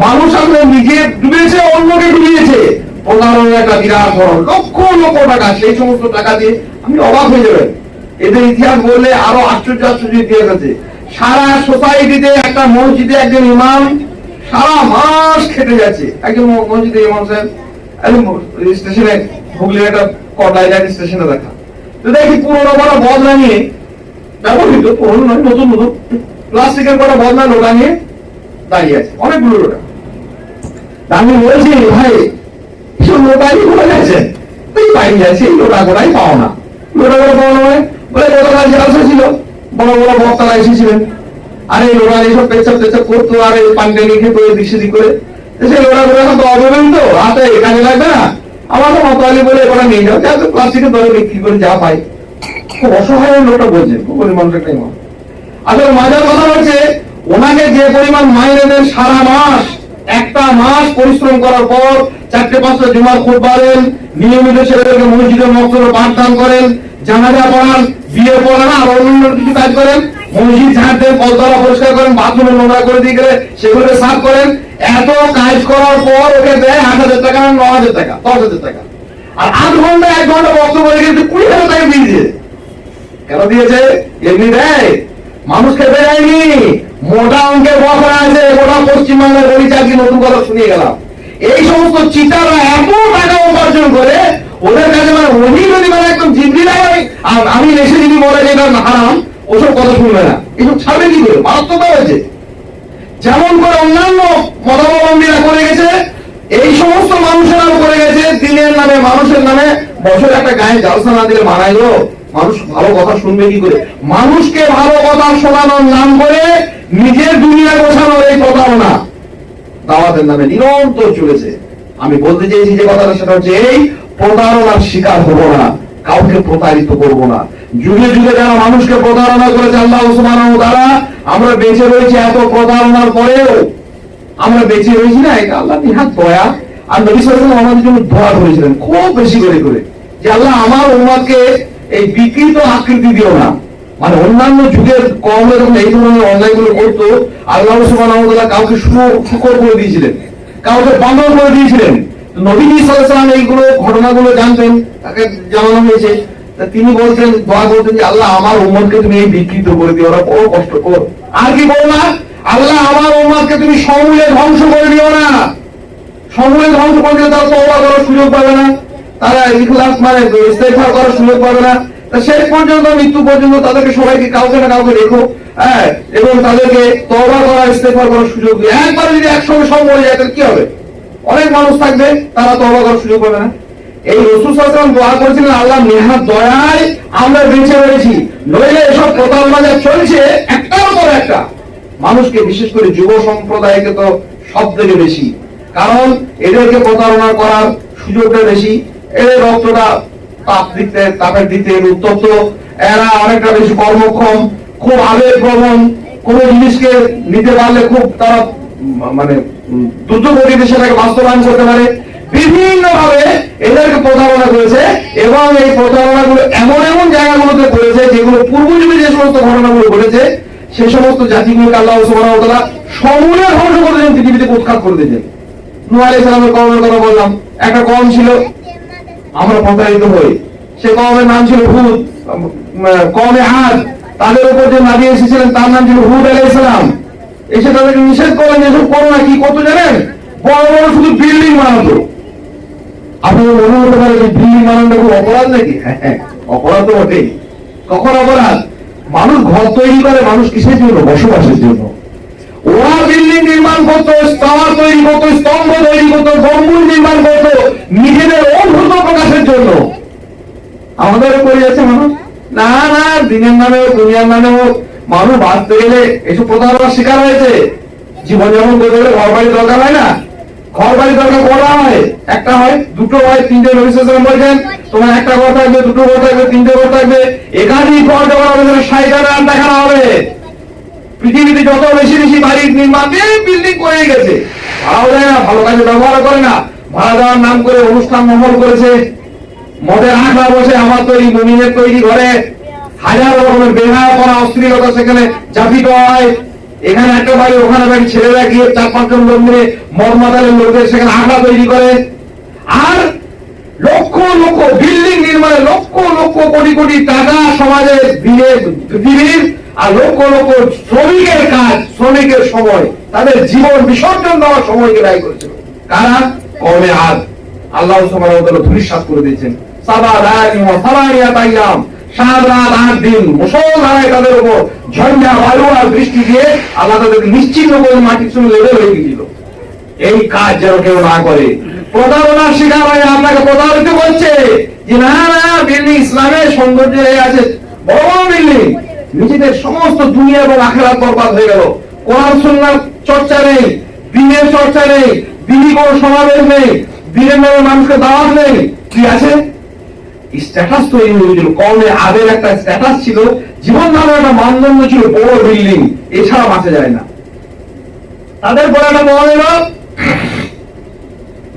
মানুষ আসলে নিজে ডুবেছে, অন্যকে ডুবিয়েছে। প্রতারণার একটা বিরাট ধরন, লক্ষ লক্ষ টাকা, সেই সমস্ত টাকা দিয়ে আমি অবাক হয়ে যাবেন। এদের ইতিহাস বললে আরো আশ্চর্য আশ্চর্য ইতিহাস আছে। সারা সোসাইটিতে একটা মসজিদে একজন ইমাম সারা মাস খেটে যাচ্ছে। একজন মসজিদে ইমাম সাহেব স্টেশনে, হুগলির একটা কটাইলাইন স্টেশনে দেখা, তো দেখি পুরোনো করা বদলা নিয়ে, ব্যবহৃত পুরোনো নয়, নতুন নতুন প্লাস্টিকের করা বদলা লোটা নিয়ে দাঁড়িয়ে আছে, অনেকগুলো লোটা। আমি বলছি, ভাই এসব লোটাই ঘুরে গেছে, তুই পাই যাচ্ছে, এই লোটা গোড়াই পাও না। লোটা করে পাওয়া নয় বলে, গতকাল জলসা ছিল, বড় বড় বক্তারা এসেছিলেন, আর এই লোটা এইসব পেছাপ পেছাপ করতো, আর এই পানি টেনে খেতো এদিক সেদিক করে। সেই লোটা করে এখন তো অবৈধ, তো হাতে কাজে লাগবে না, আমার তো মতালি বলে ওরা নিয়ে যাও, যাতে প্লাস্টিকের দরে বিক্রি করে যা পাই। খুব অসহায় লোকটা বলছেন, খুব পরিমাণ একটা ইমাম। আসলে মজার কথা হচ্ছে, ওনাকে যে পরিমাণ মাইনে দেন সারা মাস, একটা মাস পরিশ্রম করার পর 4-5টা জুমার খুতবা দেন, নিয়মিত ছেলেদেরকে মসজিদে মক্তবে পাঠদান করেন, জানাজা পড়ান, বিয়ে পড়ান, আর অন্যান্য কিছু কাজ করেন, মসজিদ ঝাড় দেন, কলতলা পরিষ্কার করেন, বাথরুমে নোংরা করে দিয়ে গেলে সেগুলো সাফ করেন। এত কাজ করার পর ওকে দেয় 8,000 টাকা, 9,000 টাকা, 10,000 টাকা। আর 8 ঘন্টা 1 ঘন্টা বক্তব্য রেখে 20,000 টাকা দিয়ে দিয়েছে। কেন দিয়েছে? এমনি দেয়, মানুষ খেতে যায়নি, মোটা অঙ্কের বকরা আছে। গোটা পশ্চিমবাংলার পরিচালকে নতুন কথা শুনিয়ে গেলাম। এই সমস্ত চিটাররা এত টাকা উপার্জন করে, ওদের কাছে মানে উনি যদি মানে একদম জিদ্দি দেয়, আর আমি এসে যদি বলে যে এটা হারাম, ওসব কথা শুনবে না। এসব ছাড়বে কি করে? মারাত্মক হয়েছে। যেমন করে অন্যান্য মতাবলম্বীরা করে গেছে, এই সমস্ত মানুষেরাও করে গেছে। দিনের নামে, মানুষের নামে বছরে একটা গায়ে জালসা না দিলে মানাইলো, মানুষ ভালো কথা শুনবে কি করে? মানুষকে ভালো কথা শোনানোর নাম করে নিজের দুনিয়া গোছানোর এই প্রতারণা দাওয়াতের নামে নিরন্তর চলেছে। আমি বলতে চেয়েছি যে কথাটা, সেটা হচ্ছে এই প্রতারণার শিকার হবো না, কাউকে প্রতারিত করব না। যুগে যুগে যারা মানুষকে প্রতারণা করেছে আল্লাহ সুবহানাহু ওয়া তাআলা, আমরা বেঁচে রয়েছি এত প্রতারণার পরেও আমরা বেঁচে রয়েছি না, এটা আল্লাহ নিহাত দয়া। আর নবী সাল্লাল্লাহু আলাইহি ওয়াসাল্লাম আমাদের জন্য দোয়া করেছিলেন খুব বেশি করে করে, যে আল্লাহ আমার উম্মতকে এই বিকৃত আকৃতি দিও না। মানে অন্যান্য যুগের কওমরা যখন এই ধরনের অন্যায়গুলো করতো, আল্লাহ সুবহানাহু ওয়া তাআলা কাউকে শুকর করে দিয়েছিলেন, কাউকে বান্দর করে দিয়েছিলেন। নবী সাল্লাল্লাহু আলাইহি ওয়াসাল্লাম এইগুলো ঘটনাগুলো জানতেন, তাকে জানানো হয়েছে। তিনি বলতেন, দোয়া করতেন যে আল্লাহ আমার উম্মতকে তুমি এই বিকৃত করে দিও, ওরা বড় কষ্ট কর। আর কি বল না, আল্লাহ আমার উম্মতকে তুমি সমূলে ধ্বংস করে দিও না। সমূলে ধ্বংস করে দিলে তারা তওবা করার সুযোগ পাবে না, তারা ইখলাস মানে ইস্তেগফার করার সুযোগ পাবে না। তা শেষ পর্যন্ত, মৃত্যু পর্যন্ত তাদেরকে সবাইকে কাউকে না কাউকে রেখো, হ্যাঁ, এবং তাদেরকে তওবা করা, ইস্তেগফার করার সুযোগ দিও। একবার যদি একসঙ্গে সব মরে যায় তাহলে কি হবে? অনেক মানুষ থাকবে, তারা তওবা করার সুযোগ পাবে না। এই রাসূল সাল্লাল্লাহু আলাইহি ওয়াসাল্লাম দোয়া করেছিলেন, আল্লাহ নেহাত দয়ায় আমরা বেঁচে রয়েছি, নইলে এসব প্রতারণা যা চলছে একটার পর একটা মানুষকে, বিশেষ করে যুব সম্প্রদায়কে তো সব থেকে বেশি, কারণ এদেরকে প্রতারণা করার সুযোগটা বেশি। এদের রক্তটা তাপের দিতে উত্তপ্ত, এরা অনেকটা বেশি কর্মক্ষম, খুব আবেগপ্রবণ, কোন জিনিসকে নিতে পারলে খুব তারা মানে দ্রুত গতিতে সেটাকে বাস্তবায়ন করতে পারে। বিভিন্ন ভাবে এদেরকে প্রতারণা করেছে, এবং এই প্রতারণাগুলো এমন এমন জায়গাগুলোতে করেছে যেগুলো পূর্বযুগে যে সমস্ত ঘটনাগুলো ঘটেছে সেই সমস্ত জাতিগুলোকে আল্লাহ সুবহানাহু ওয়া তাআলা সমূলে ধ্বংস করে দিয়েছেন, পৃথিবীতে উৎখাত করে দিয়েছেন। নূহ আলাইহিস সালামের কওমের কথা বললাম, একটা কওম ছিল, আমরা প্রতারিত হই। সে কওমের নাম ছিল হুদ, কওমে আদ। তাদের উপর যে নবী এসেছিলেন তার নাম ছিল হুদ আলাইহিস সালাম। এসে তাদেরকে নিষেধ করলেন, এসব করো না। কি করতো জানেন? বড় বড় শুধু বিল্ডিং বানাতো। আপনাদের মনে হতে পারে যে বিল্ডিং বানানোটা খুব অপরাধ নাকি? হ্যাঁ, অপরাধ তো বটেই। কখন অপরাধ? মানুষ ঘর তৈরি করে মানুষ কিসের জন্য? বসবাসের জন্য। ওরা বিল্ডিং নির্মাণ করতো, টাওয়ার তৈরি করতো, স্তম্ভ তৈরি করতো, গম্বুজ নির্মাণ করতো নিজেদের অদ্ভুত প্রকাশের জন্য। আমাদের করে যাচ্ছে মানুষ, না না, দিনের নামে হোক, দুনিয়ার নামে হোক, মানুষ বাঁচতে গেলে এসব প্রতারণার শিকার হয়েছে। জীবনযাপন করতে গেলে ঘর বাড়ি দরকার হয় না? ঘর বাড়ি দরকার করা হয়, একটা হয়, দুটো হয়, তিনটে। নবী সাল্লাল্লাহু আলাইহি ওয়াসাল্লাম বলেছেন, তোমার একটা ঘর থাকবে, দুটো ঘর থাকবে, তিনটে ঘর থাকবে, একাধিক ঘর যখন হবে, শয়তানের আড্ডাখানা হবে। পৃথিবীতে যত বেশি বেশি বাড়ির নির্মাণ বিল্ডিং করে গেছে, ভাড়াও দেয় না, ভালো কাজে ব্যবহার করে না, ভাড়া দেওয়ার নাম করে অনুষ্ঠান মহল করেছে, মদের আখড়া বসে আমার তৈরি মুমিনের তৈরি ঘরে হাজার রকমের বেহায়া করা অশ্লীলতা সেখানে জাপিত হয়। এখানে একটা বাড়ি ওখানে বাড়ি ছেলেরা গিয়ে 4-5 জন লোক মিলে মদ মাতালের লোকদের সেখানে আখড়া তৈরি করে। আর লক্ষ লক্ষ বিল্ডিং নির্মাণে লক্ষ লক্ষ কোটি কোটি টাকা সমাজে দিয়ে পৃথিবীর, আর লক্ষ লক্ষ শ্রমিকের কাজ, শ্রমিকের সময়, তাদের জীবন বিসর্জন দেওয়ার সময়কে ব্যয় করেছিল কারা? কওমে আদ। আল্লাহ সুবহানাহু ওয়া তাআলা ধূলিসাৎ করে দিয়েছেন। সাবাদানি ওয়া সামানিয়াত আইয়াম, 7 রাত 8 দিন মুষলধারায় তাদের উপর ঝঞ্ঝা বায়ু আর বৃষ্টি দিয়ে আল্লাহ তাদেরকে নিশ্চিন্ন করে মাটির সঙ্গে লেবেল হয়ে গিয়েছিল। এই কাজ যেন কেউ না করে। প্রতারণার শিকার হয়ে আপনাকে প্রতারিত করছে যে না না বিল্ডিং ইসলামের সৌন্দর্য আছে, বড় বিল্ডিং, নিজেদের সমস্ত দুনিয়া এবং আখিরাত বরবাদ হয়ে গেল। কোরআন সুন্নাহর চর্চা নেই, দ্বীনের চর্চা নেই, দিনী কোনো সমাবেশ নেই, দিনের নামে মানুষকে দাওয়াত নেই, কি আছে? স্ট্যাটাস তৈরি হয়েছিল। কওমে আদের একটা স্ট্যাটাস ছিল, জীবন ধারণের একটা মানদণ্ড ছিল, বড় বিল্ডিং, এছাড়া বাঁচা যায় না। তাদের পরে একটা বলা হলো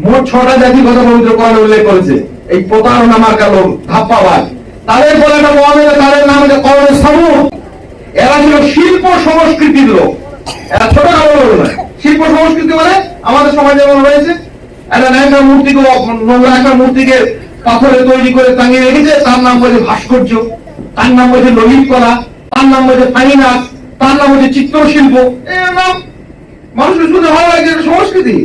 মোট 6টা জাতি কথা পবিত্র কোরআনে উল্লেখ করেছে। এই প্রতারণা মার্কা লোক, ধাপ্পাবাজ, তাদের বলে একটা বলা হলো, তাদের নাম হচ্ছে কওমে সামূদ। এরা ছিল শিল্প সংস্কৃতির লোক, এরা ছোট কাপড় না। শিল্প সংস্কৃতি মানে আমাদের সমাজে যেমন রয়েছে একটা ন্যাংরা মূর্তিকে, নোংরা একটা মূর্তিকে পাথরে তৈরি করে টাঙিয়ে রেখেছে, তার নাম হচ্ছে ভাস্কর্য, তার নাম হচ্ছে ললিত কলা, তার নাম হচ্ছে ফাইন আর্ট, তার নাম হচ্ছে চিত্রশিল্প। এর নাম মানুষের শুধু ভালো লাগে, সংস্কৃতি।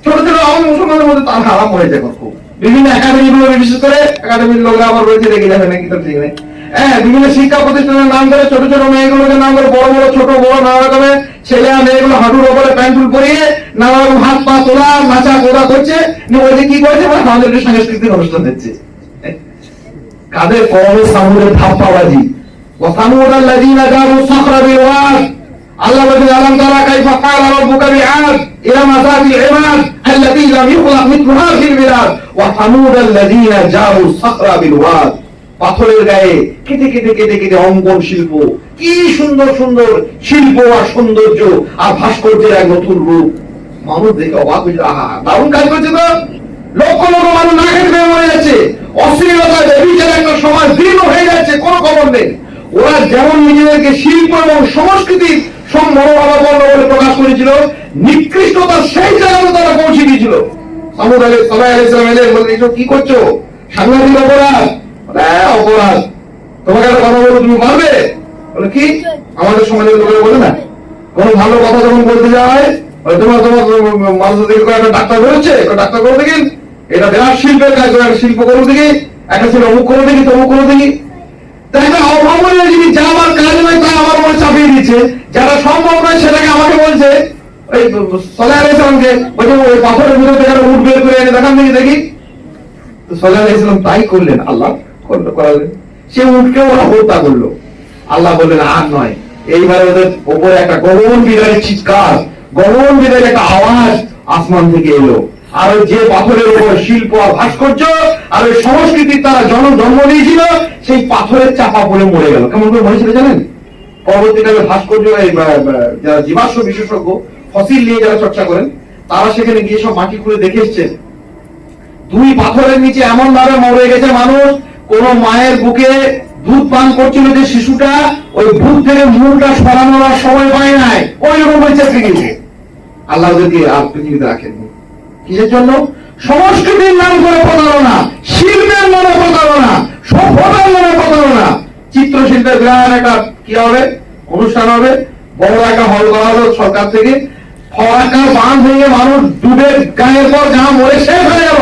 ছোট ছোট আমাদের মুসলমানদের মধ্যে তার হারাম হয়েছে খুব। বিভিন্ন একাডেমি গুলো, বিশেষ করে একাডেমির লোকরা আবার রয়েছে, দেখে যাবে নাকি তার ঠিক নেই। হ্যাঁ, বিভিন্ন শিক্ষা প্রতিষ্ঠানের নাম করে ছোট ছোট মেয়েগুলোকে নাম করে বড় বড় ছোট বড় নানা রকমের ছেলে আর মেয়েগুলো হাঁটুর ওপরে প্যান্টুল পরিয়ে নানা রকম হাত পা তোলা নাচা কোদা করছে। কি করছে? আমাদের একটু সাংস্কৃতিক অনুষ্ঠান দিচ্ছে। কাদের? কওমে সামূদের ধাপ্পাবাজি। ওয়া সামূদ আল্লাযীনা জাবু সাখরা বিল ওয়াদ। আল্লাহ বলেন আলাম তারা কাইফা ফাআলা রাব্বুকা বিআদ ইরাম যাতিল ইমাদ আল্লাতী লাম ইখলাক মিথলুহা ফিল বিলাদ ওয়া সামূদ আল্লাযীনা জাবু সাখরা বিল ওয়াদ। পাথরের গায়ে কেটে কেটে কেটে কেটে অঙ্কন শিল্প, কি সুন্দর সুন্দর শিল্প আর সৌন্দর্য আর ভাস্কর্যের এক নতুন রূপ। মানুষ দেখে অবাক হয়ে, আহা দারুণ কাজ করছে তো। লক্ষ লক্ষ মানুষ না খেতে পেয়ে মরে যাচ্ছে, অশ্লীলতা ব্যভিচার একটা সমাজ দীর্ঘ হয়ে যাচ্ছে, কোনো খবর নেই। ওরা যেমন নিজেদেরকে শিল্প এবং সংস্কৃতির মনোভাবাপন্ন বলে প্রকাশ করেছিল, নিকৃষ্টতার সেই জায়গায় তারা পৌঁছে গিয়েছিল। সামূদ আলাইহিস সালাম এলেন, বললেন এসব কি করছো? সাংঘাতিক অপরাধ। অপরাধ, তোমাকে একটা কথা বলবো, তুমি পারবে? বলে কি? আমাদের সমাজের লোকেরা বলে না, কোন ভালো কথা যখন বলতে যাওয়া হয়, তোমার তোমার মানুষের দিকে একটা ডাক্তার বেরোচ্ছে, ডাক্তার করো দেখি, এটা বিরাট শিল্পের কাজ, শিল্প করো দেখি, একটা ছিল অমুক করো দেখি, তমুক করো দেখি। একটা অভাবনীয় জিনিস, যা আমার কাজ নয় তা আমার মনে চাপিয়ে দিচ্ছে, যারা সম্ভব নয় সেটাকে আমাকে বলছে। ওই সালেহ আলাইহিস সালামকে বলছে ওই পাথরের ভিতর থেকে উঠ বের করে এনে দেখান দেখি দেখি। তো সালেহ আলাইহিস সালাম তাই করলেন, আল্লাহ করালেন, সে উঠকেও ওরা হত্যা করলো। আল্লাহ বললেন আর নয়। এইবারে ওদের উপরে একটা গগন বিদায়ের চিৎকার, গগন বিদায়ের একটা আওয়াজ আসমান থেকে এলো। আর ওই যে পাথরের উপর শিল্প আর ভাস্কর্য আর ওই সংস্কৃতির তারা জন্ম নিয়েছিল, সেই পাথরের চাপা পড়ে মরে গেল। কেমন করে মরেছিল জানেন? পরবর্তীকালে ভাস্কর্য যারা জীবাশ্ম বিশেষজ্ঞ, ফসিল নিয়ে যারা চর্চা করেন, তারা সেখানে গিয়ে সব মাটি খুঁড়ে দেখে এসছেন, 2 পাথরের নিচে এমন ভাবে মরে গেছে মানুষ, কোন মায়ের বুকে দুধ পান করছিল যে শিশুটা, ওই বুক থেকে মুখটা সরানোর সময় পায় নাই, ওই রকম হয়েছে পৃথিবীতে। আল্লাহ ওদেরকে আর পৃথিবীতে রাখেননি। কিসের জন্য? সংস্কৃতির নাম করে প্রতারণা, শিল্পের নামে প্রতারণা, সভ্যতার নামে প্রতারণা। চিত্রশিল্পের বিরাট একটা কি হবে, অনুষ্ঠান হবে, বড় একটা হল করা হলো সরকার থেকে, ফরাক্কার বাঁধ ভেঙে মানুষ ডুবে গায়ের পর যা মরে শেষ হয়ে গেল।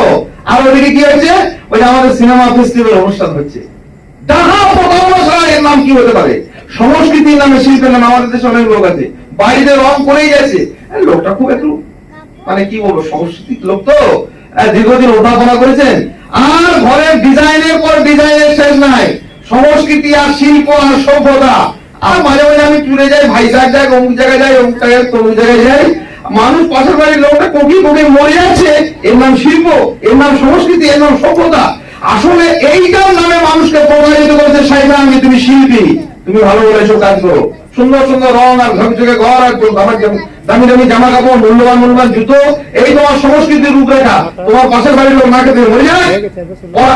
আর ওদিকে কি হচ্ছে? ওই আমাদের সিনেমা ফেস্টিভ্যাল অনুষ্ঠান হচ্ছে। ডাহা প্রতারণা ছাড়া এর নাম কি হতে পারে? সংস্কৃতির নামে, শিল্পের নামে আমাদের দেশে অনেক লোক আছে, বাড়িতে রং করেই যাচ্ছে। লোকটা খুব একটু মানে কি বলবো, সংস্কৃতিক লোক তো, দীর্ঘদিন অধ্যাপনা করেছেন, আর ঘরের ডিজাইনের পর ডিজাইনের শেষ নাই। সংস্কৃতি আর শিল্প আর সভ্যতা। আর মাঝে মাঝে আমি টুরে যাই, ভাইজাগ যাই, অমুক জায়গায় যাই, অমুক জায়গায় তমুক জায়গায় যাই, মানুষ পাশের বাড়ির লোকটা কোকি কোকি মরে যাচ্ছে, এর নাম শিল্প, এর নাম সংস্কৃতি, এর নাম সভ্যতা। আসলে এইটার নামে মানুষকে প্রভাবিত করেছে শয়তান, তুমি শিল্পী, তুমি ভালো বলে এসব কাজ করো। সুন্দর সুন্দর রং আর ঝকঝকে ঘর আর দামি দামি জামা কাপড়, মূল্যবান মূল্যবান জুতো, এই তোমার সংস্কৃতির রূপরেখা। তোমার পাশের বাড়ির লোক না খেতে মরে যায়,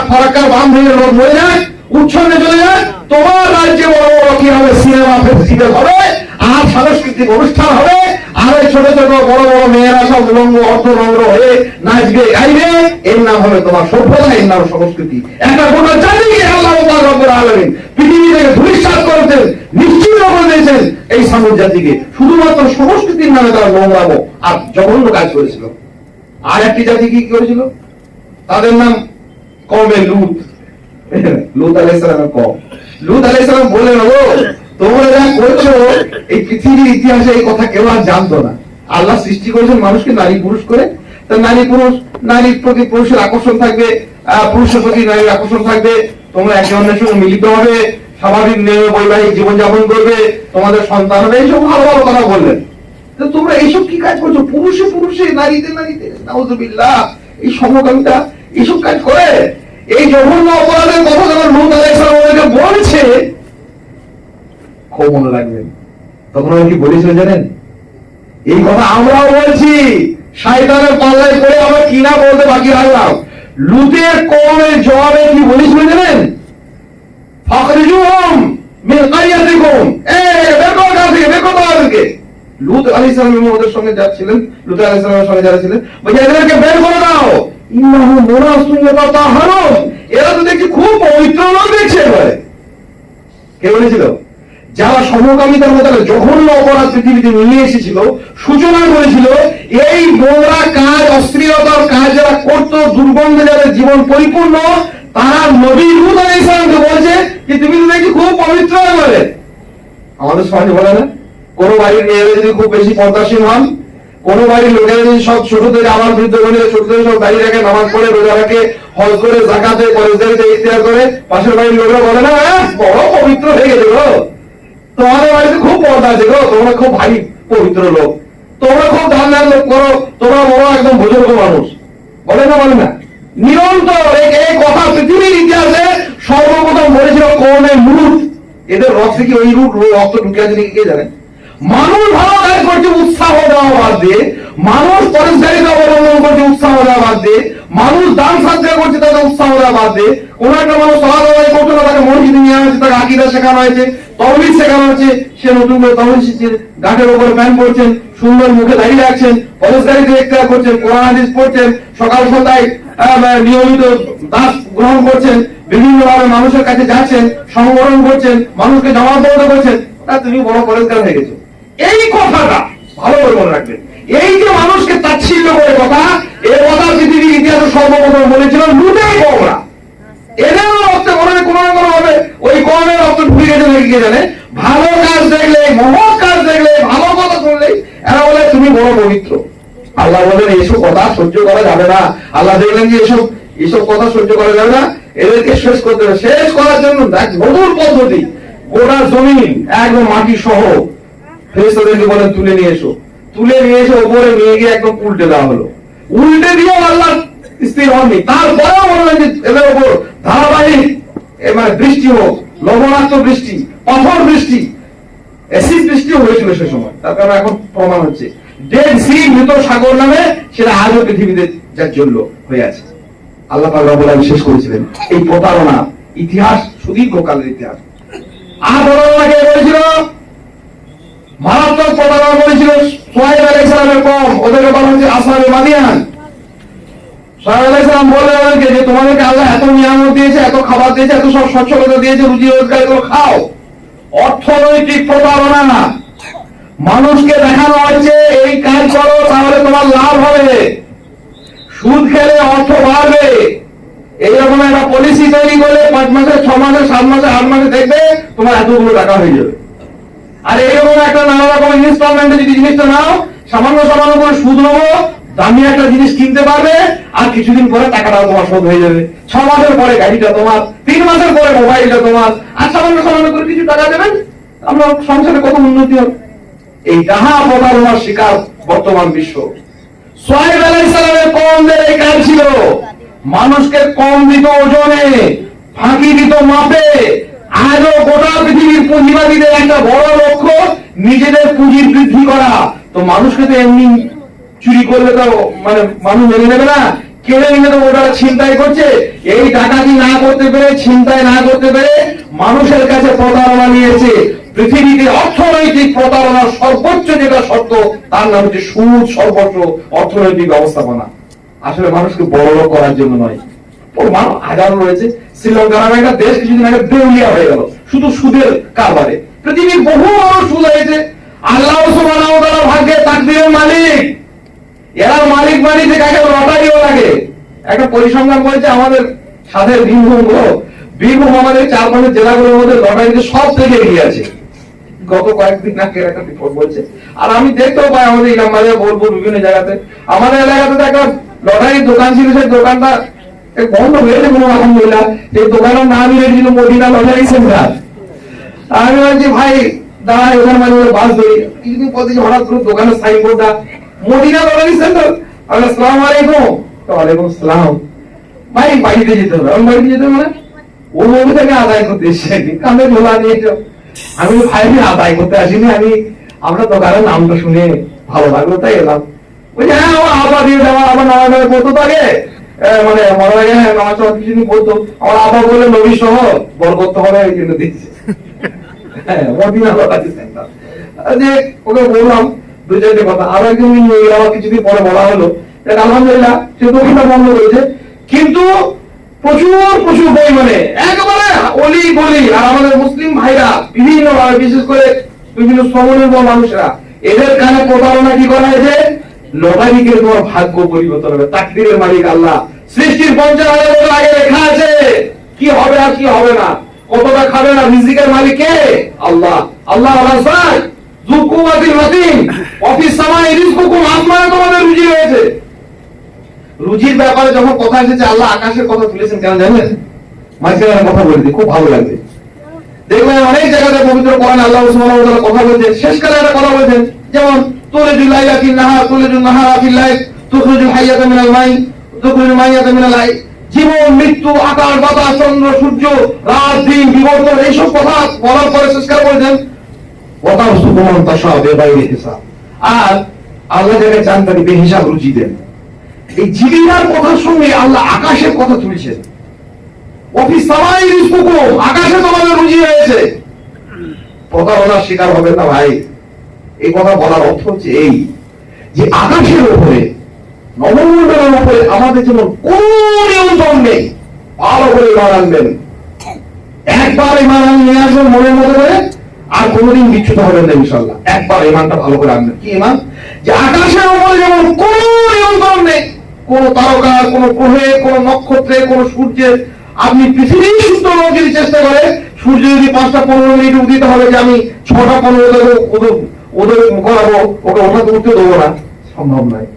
ফরাক্কার বাম ভেঙে লোক মরে যায়, উচ্ছন্নে চলে যায়। তোমার রাজ্যে বড় বড় কি হবে, সিনেমা ফেস্টিভ্যাল হবে, আর সাংস্কৃতিক অনুষ্ঠান হবে, আর ছোট ছোট বড় বড় মেয়েরা সব উলঙ্গ অর্ধনগ্ন হয়ে নাচবে গাইবে। এর নাম হবে তোমার সভ্যতা, এর নাম সংস্কৃতি। একটা গোটা জাতিকে আল্লাহ পাক রব্বুল আলামিন পৃথিবী থেকে ধূলিসাৎ করতেন, নিশ্চিত করে দিয়েছেন এই সামুদ জাতিকে। শুধুমাত্র সংস্কৃতির নামে তারা নোংরামো আর জঘন্য কাজ করেছিল। আর একটি জাতি কি করেছিল, তাদের নাম কওমে লূত। লূত আলাইহিস সালামের কওম। লূত আলাইহিস সালাম বললেন, ও তোমরা যা করছো এই পৃথিবীর ইতিহাসে এই কথা কেউ আর জানতো না। আল্লাহ সৃষ্টি করেছেন মানুষকে নারী পুরুষ করে, তা নারীর প্রতি পুরুষের আকর্ষণ থাকবে, পুরুষের প্রতি নারীর আকর্ষণ থাকবে। তোমরা একে অন্যের সঙ্গে মিলিত হবে, স্বাভাবিক নিয়মে বৈবাহিক জীবনযাপন করবে, তোমাদের সন্তান হবে, এইসব ভালো ভালো কথা বললেন। তো তোমরা এইসব কি কাজ করছো, পুরুষে পুরুষে নারীতে নারীতে, নাউযুবিল্লাহ, এই সমকামিতা এইসব কাজ করে। এই জঘন্য অপরাধের কথা যখন লূত আলাইহিস সালাম ওদেরকে বলছে, খুব মনে রাখবেন, তখন ওরা কি বলেছিল জানেন? এই কথা আমরাও বলছি, শয়তানের পাল্লায় পড়ে আমরা কিনা বলতে বাকি রাখলাম। লূতের কওমের জবাবে কি বলেছিল জানেন? ফাখরিজুহুম মিন কারিয়াতিকুম, বের করো গাঁ থেকে, বের করো তাদেরকে। লূত আলাইহিস সালাম ওদের সঙ্গে যাচ্ছিলেন, লূত আলাইহিস সালামের সঙ্গে যারা ছিলেন, বলে এদেরকে বের করে দাও। ইন্নাহু মুনাসুন ইয়াতাতাহারুন, এরা তো দেখছি খুব পবিত্র লোক দেখছে। এবারে কে বলেছিল? যারা সমকামিতার মতো জঘন্য অপরাধ পৃথিবীতে নিয়ে এসেছিল, সূচনা করেছিল, এই নোংরা কাজ, অশ্লীলতার কাজ যারা করতো, দুর্গন্ধে যাদের জীবন পরিপূর্ণ, তারা নবী লূত আলাইহিস সালামকে বলছে যে তুমি তো দেখি খুব পবিত্র। বলে আমাদের সমাজে বলে না, কোন বাড়ির মেয়েরা যদি খুব বেশি পর্দাসীন হন, কোন বাড়ির লোকেরা যদি সব ছোটদের আমার বিরুদ্ধে বলে, ছোটদের সব দাঁড়িয়ে রাখে, নামাজ পড়ে, রোজা রাখে, হজ করে, যাকাতে, পরেশগারিতে ইখতিয়ার করে, পাশের বাড়ির লোকেরা বলে না বড় পবিত্র হয়ে গেছে গো, তোমাদের বাড়িতে খুব পর্দা আছে গো, তোমরা খুব ভারী পবিত্র লোক, তোমরা খুব ধান্দার লোক করো, তোমরা বড় একদম বুজুর্গ মানুষ। বলে না, বলে না? নিরন্তর এই কথা পৃথিবীর ইতিহাসে সর্বপ্রথম বলেছিল কওমে লূত। এদের রক্তে কি ওই রক্ত ঢুকে আছে নাকি কে জানে? মানুষ ভালো কাজ করছে উৎসাহ দেওয়া বাদ দিয়ে, মানুষ পরেশগারিতা অবলম্বন করছে উৎসাহ দেওয়া বাদ দিয়ে, মানুষ দান সাধ্য করছে তাদের উৎসাহ দেওয়া বাদ দিয়ে, কোন একটা মানুষ সলাত আদায় করছে না, তাকে মসজিদে নিয়ে আসছে, তাকে আকীদা শেখানো হয়েছে, তাওহীদ শেখানো হচ্ছে, সে নতুন করে তাওহীদ শিখছে, গাঁটের উপর প্যান্ট পরছেন, সুন্দর মুখে দাঁড়িয়ে রাখছেন, পরেশগারিতে ইখতিয়ার করছেন, কোরআন হাদিস পড়ছেন, সকাল সন্ধ্যায় নিয়মিত দাস গ্রহণ করছেন, বিভিন্ন ভাবে মানুষের কাছে যাচ্ছেন, সংগঠন করছেন, মানুষকে জবাবদিহিত করছেন, তা তুমি বড় পরেশগার হয়ে গেছো। এই কথাটা ভালো করে মনে রাখবেন। এই যে মানুষকে তাচ্ছিল্য করে কথা, এই কথা পৃথিবীর ইতিহাসে সর্বপ্রথম বলেছিল লূতের কওমরা। এদেরও রক্তে মনে হয় কোনো না কোনো ভাবে ওই কওমের রক্ত ঢুকে গেছে নাকি কে জানে। ভালো কাজ দেখলে, মহৎ কাজ দেখলে, ভালো কথা শুনলে এরা বলে তুমি বড় পবিত্র। আল্লাহ বলেন এইসব কথা সহ্য করা যাবে না। আল্লাহ দেখলেন যে এইসব কথা সহ্য করা যাবে না, এদেরকে শেষ করতে হবে। শেষ করার জন্য নতুন পদ্ধতি, গোটা জমিন একদম মাটি সহ ফেরেশতাদেরকে বলেন তুলে নিয়ে এসো, তুলে নিয়ে এসে উপরে নিয়ে গিয়ে একদম উল্টে দেওয়া হলো। উল্টে দিয়েও আল্লাহ স্থির হননি, তারপরেও বললেন যে এদের উপর ধারাবাহিক মানে বৃষ্টি হোক, লবণাক্ত বৃষ্টি, পাথর বৃষ্টি, অ্যাসিড বৃষ্টিও হয়েছিল সে সময়। তার কারণ এখন প্রমাণ হচ্ছে ডেড সি, মৃত সাগর নামে, সেটা আজও পৃথিবীতে যার জন্য হয়ে আছে। আল্লাহ পাক রব্বুল আলামিন শেষ করেছিলেন এই প্রতারণা ইতিহাস, সুদীর্ঘকালের ইতিহাস। আর প্রতারণাকে বলেছিল, মারাত্মক প্রতারণা করেছিল সোহাইব আলাইহিস সালামের কওম, ওদেরকে বলা হচ্ছে আসহাবে মাদিয়ান। সোহাইব আলাইহিস সালাম বললেন ওদেরকে যে তোমাদেরকে আল্লাহ এত নিয়ামত দিয়েছে, এত খাবার দিয়েছে, এত সব সচ্ছলতা দিয়েছে, রুজি রোজগার করে খাও। অর্থনৈতিক প্রতারণা, মানুষকে দেখানো হচ্ছে এই কাজ করো তাহলে তোমার লাভ হবে, সুদ খেলে অর্থ বাড়বে, এইরকম একটা পলিসি তৈরি করলে 5 মাসে, 6 মাসে, 7 মাসে, 8 মাসে দেখবে তোমার এতগুলো টাকা হয়ে যাবে। আর এইরকম একটা নানা রকম ইনস্টলমেন্টে যদি জিনিসটা নাও, সামান্য সামান্য করে সুদ নেবো, দামি একটা জিনিস কিনতে পারবে, আর কিছুদিন পরে টাকাটা তোমার শোধ হয়ে যাবে। 6 মাসের পরে গাড়িটা তোমার, 3 মাসের পরে মোবাইলটা তোমার, আর সামান্য সামান্য করে কিছু টাকা দেবেন, আমরা সংসারে কত উন্নতি হবে। এই ডাহা প্রতারণার শিকার বর্তমান বিশ্ব। সোহাইব আলাইহিস সালামের কওমদের এই কাজ ছিল, মানুষকে কম দিত ওজনে, ফাঁকি দিত মাপে, আজও গোটা পৃথিবীর পুঁজিবাদীদের একটা বড় লক্ষ্য নিজেদের পুঁজির বৃদ্ধি করা। তো মানুষকে তো এমনি চুরি করলে তো মানে মানুষ মেনে নেবে না, কেড়ে নিলে তো ওটা ছিনতাই করছে। এই ডাকাতি না করতে পেরে, ছিনতাই না করতে পেরে মানুষের কাছে প্রতারণা নিয়েছে। পৃথিবীতে অর্থনৈতিক প্রতারণার সর্বোচ্চ যেটা শর্ত, তার নাম হচ্ছে সুদ, সর্বোচ্চ অর্থনৈতিক ব্যবস্থাপনা। আসলে মানুষকে বড়লোক করার জন্য নয়। ওর মানুষ হাজারো রয়েছে। শ্রীলঙ্কা নামে একটা দেশ কিছুদিন আগে দেউলিয়া হয়ে গেল শুধু সুদের কারবারে। পৃথিবীর বহু মানুষ সুদ হয়েছে। আল্লাহ সুবহানাহু ওয়া তাআলা ভাগ্যের তাকদীরের মালিক। এরা মালিক মানি যে কাকে লটারিও লাগে। একটা পরিসংখ্যান বলছে আমাদের সাথে বীরভূম আমাদের 4-5 জেলাগুলোর মধ্যে লটারিতে সব থেকে এগিয়ে আছে। গত কয়েকদিন আগে একটা রিপোর্ট বলছে। আর আমি দেখতেও পাই আমাদের ইলাম বাজার, বোলপুর, বিভিন্ন জায়গাতে। আমাদের এলাকাতে তো একটা লটারির দোকান ছিল, সেই দোকানটা বন্ধ হয়েছে কোনো আলহামদুলিল্লাহ। সেই দোকানের নাম রেখেছিল মদিনা লটারি সেন্টার। আমি বলছি ভাই দাঁড়ায় ওখানে মাঝে মাঝে বাস ধরি, কিছুদিন পর দেখি হঠাৎ করে দোকানের সাইনবোর্ডটা মদিনা লটারি সেন্টার। আসসালামু আলাইকুম। ওয়ালাইকুম আসসালাম। ভাই বাড়িতে যেতে হবে। আমি বাড়িতে যেতে হবে মানে ও মনে থেকে আদায় করতে এসেছে, কাঁধে ঝোলা নিয়ে। আমি ভাই আদায় করতে আসিনি, আমি আপনার দোকানের নামটা শুনে ভালো লাগলো তাই এলাম। বলছি হ্যাঁ আমার আবা দিয়ে দেওয়া, আবার নামাজ বলতো তো আগে, মানে মনে লাগে হ্যাঁ নামাজ কিছুদিন বলতো। আমার আবা বলে নবী সহ বল করতে হবে এই জন্য দিচ্ছে। হ্যাঁ মদিনা লটারি সেন্টার। যে ওকে বললাম 2-4টে কথা। আরো একদিন নিয়ে গেলাম, কিছুদিন পরে বলা হলো আলহামদুলিল্লাহ সে দোকানটা বন্ধ করেছে। কিন্তু প্রচুর পরিমাণে একেবারে অলি গলি আর আমাদের মুসলিম ভাইরা বিভিন্ন ভাবে, বিশেষ করে বিভিন্ন শ্রমনির্ভর মানুষরা, এদের কানে প্রতারণা কি করা হয়েছে? লটারিকে তোমার ভাগ্য পরিবর্তন হবে। তাকদীরের মালিক আল্লাহ। সৃষ্টির 50,000 বছর আগে লেখা আছে কি হবে আর কি হবে না, কতটা খাবে না, রিজিকের মালিক কে? আল্লাহ। আল্লাহ রাজ্জাক যু কুওয়াতিল মাতিন অফিস সামাই রিজকুকুম, আসমানে তোমাদের রুজি রয়েছে। রুজির ব্যাপারে যখন কথা এসেছে আল্লাহ আকাশের কথা তুলেছেন কেন জানেন? মাঝখানে কথা বলে দিই, খুব ভালো লাগবে। দেখবেন অনেক জায়গাতে পবিত্র কোরআনে আল্লাহ সুবহানাহু ওয়া তাআলা কথা বলছেন, শেষকালে একটা কথা বলছেন, যেমন তুলিজুল লাইলা ফিন নাহার, তুলিজুল নাহারা ফিল লাইল, তুখরিজুল হাইয়াতা মিনাল মাই, তুখরিজুল মাইয়াতা মিনাল হাই। জীবন মৃত্যু, আকাশ বাতাস, চন্দ্র সূর্য, রাত দিন বিবর্তন, এইসব কথা বলার পরে শেষকালে বলছেন ওয়া তারযুকু মান তাশাউ বিগাইরি হিসাব। আর আল্লাহ যাকে চান তাকে বেহিসাব রুজি দেন। এই জীবিকার কথার সঙ্গে আল্লাহ আকাশের কথা তুলেছেন। অফিস সামাই রিজকুকুম, আকাশে তোমাদের রুজি রয়েছে। প্রতারণার শিকার হবেন না ভাই। এই কথা বলার অর্থ হচ্ছে এই যে আকাশের উপরে, নবমণ্ডলের উপরে আমাদের যেমন কোন নিয়ন্ত্রণ নেই। ভালো করে ইমান আনবেন। একবার ইমান নিয়ে আসবেন মনের মতো করে, আর কোনোদিন বিচ্যুত হবেন না ইনশাআল্লাহ। একবার ইমানটা ভালো করে আনবেন। কি ইমান? যে আকাশের উপরে যেমন কোন নিয়ন্ত্রণ নেই, কোন তারকার, কোন গ্রহের, কোন নক্ষত্রের, কোন সূর্যের। আপনি পৃথিবী সুস্থ যদি চেষ্টা করে, সূর্য যদি 5টা-15 মিনিট উদিত হবে, যে আমি 6টা-15 উদয় করাবো, ওকে ওঠাতে উঠতে দেবো না, সম্ভব নয়।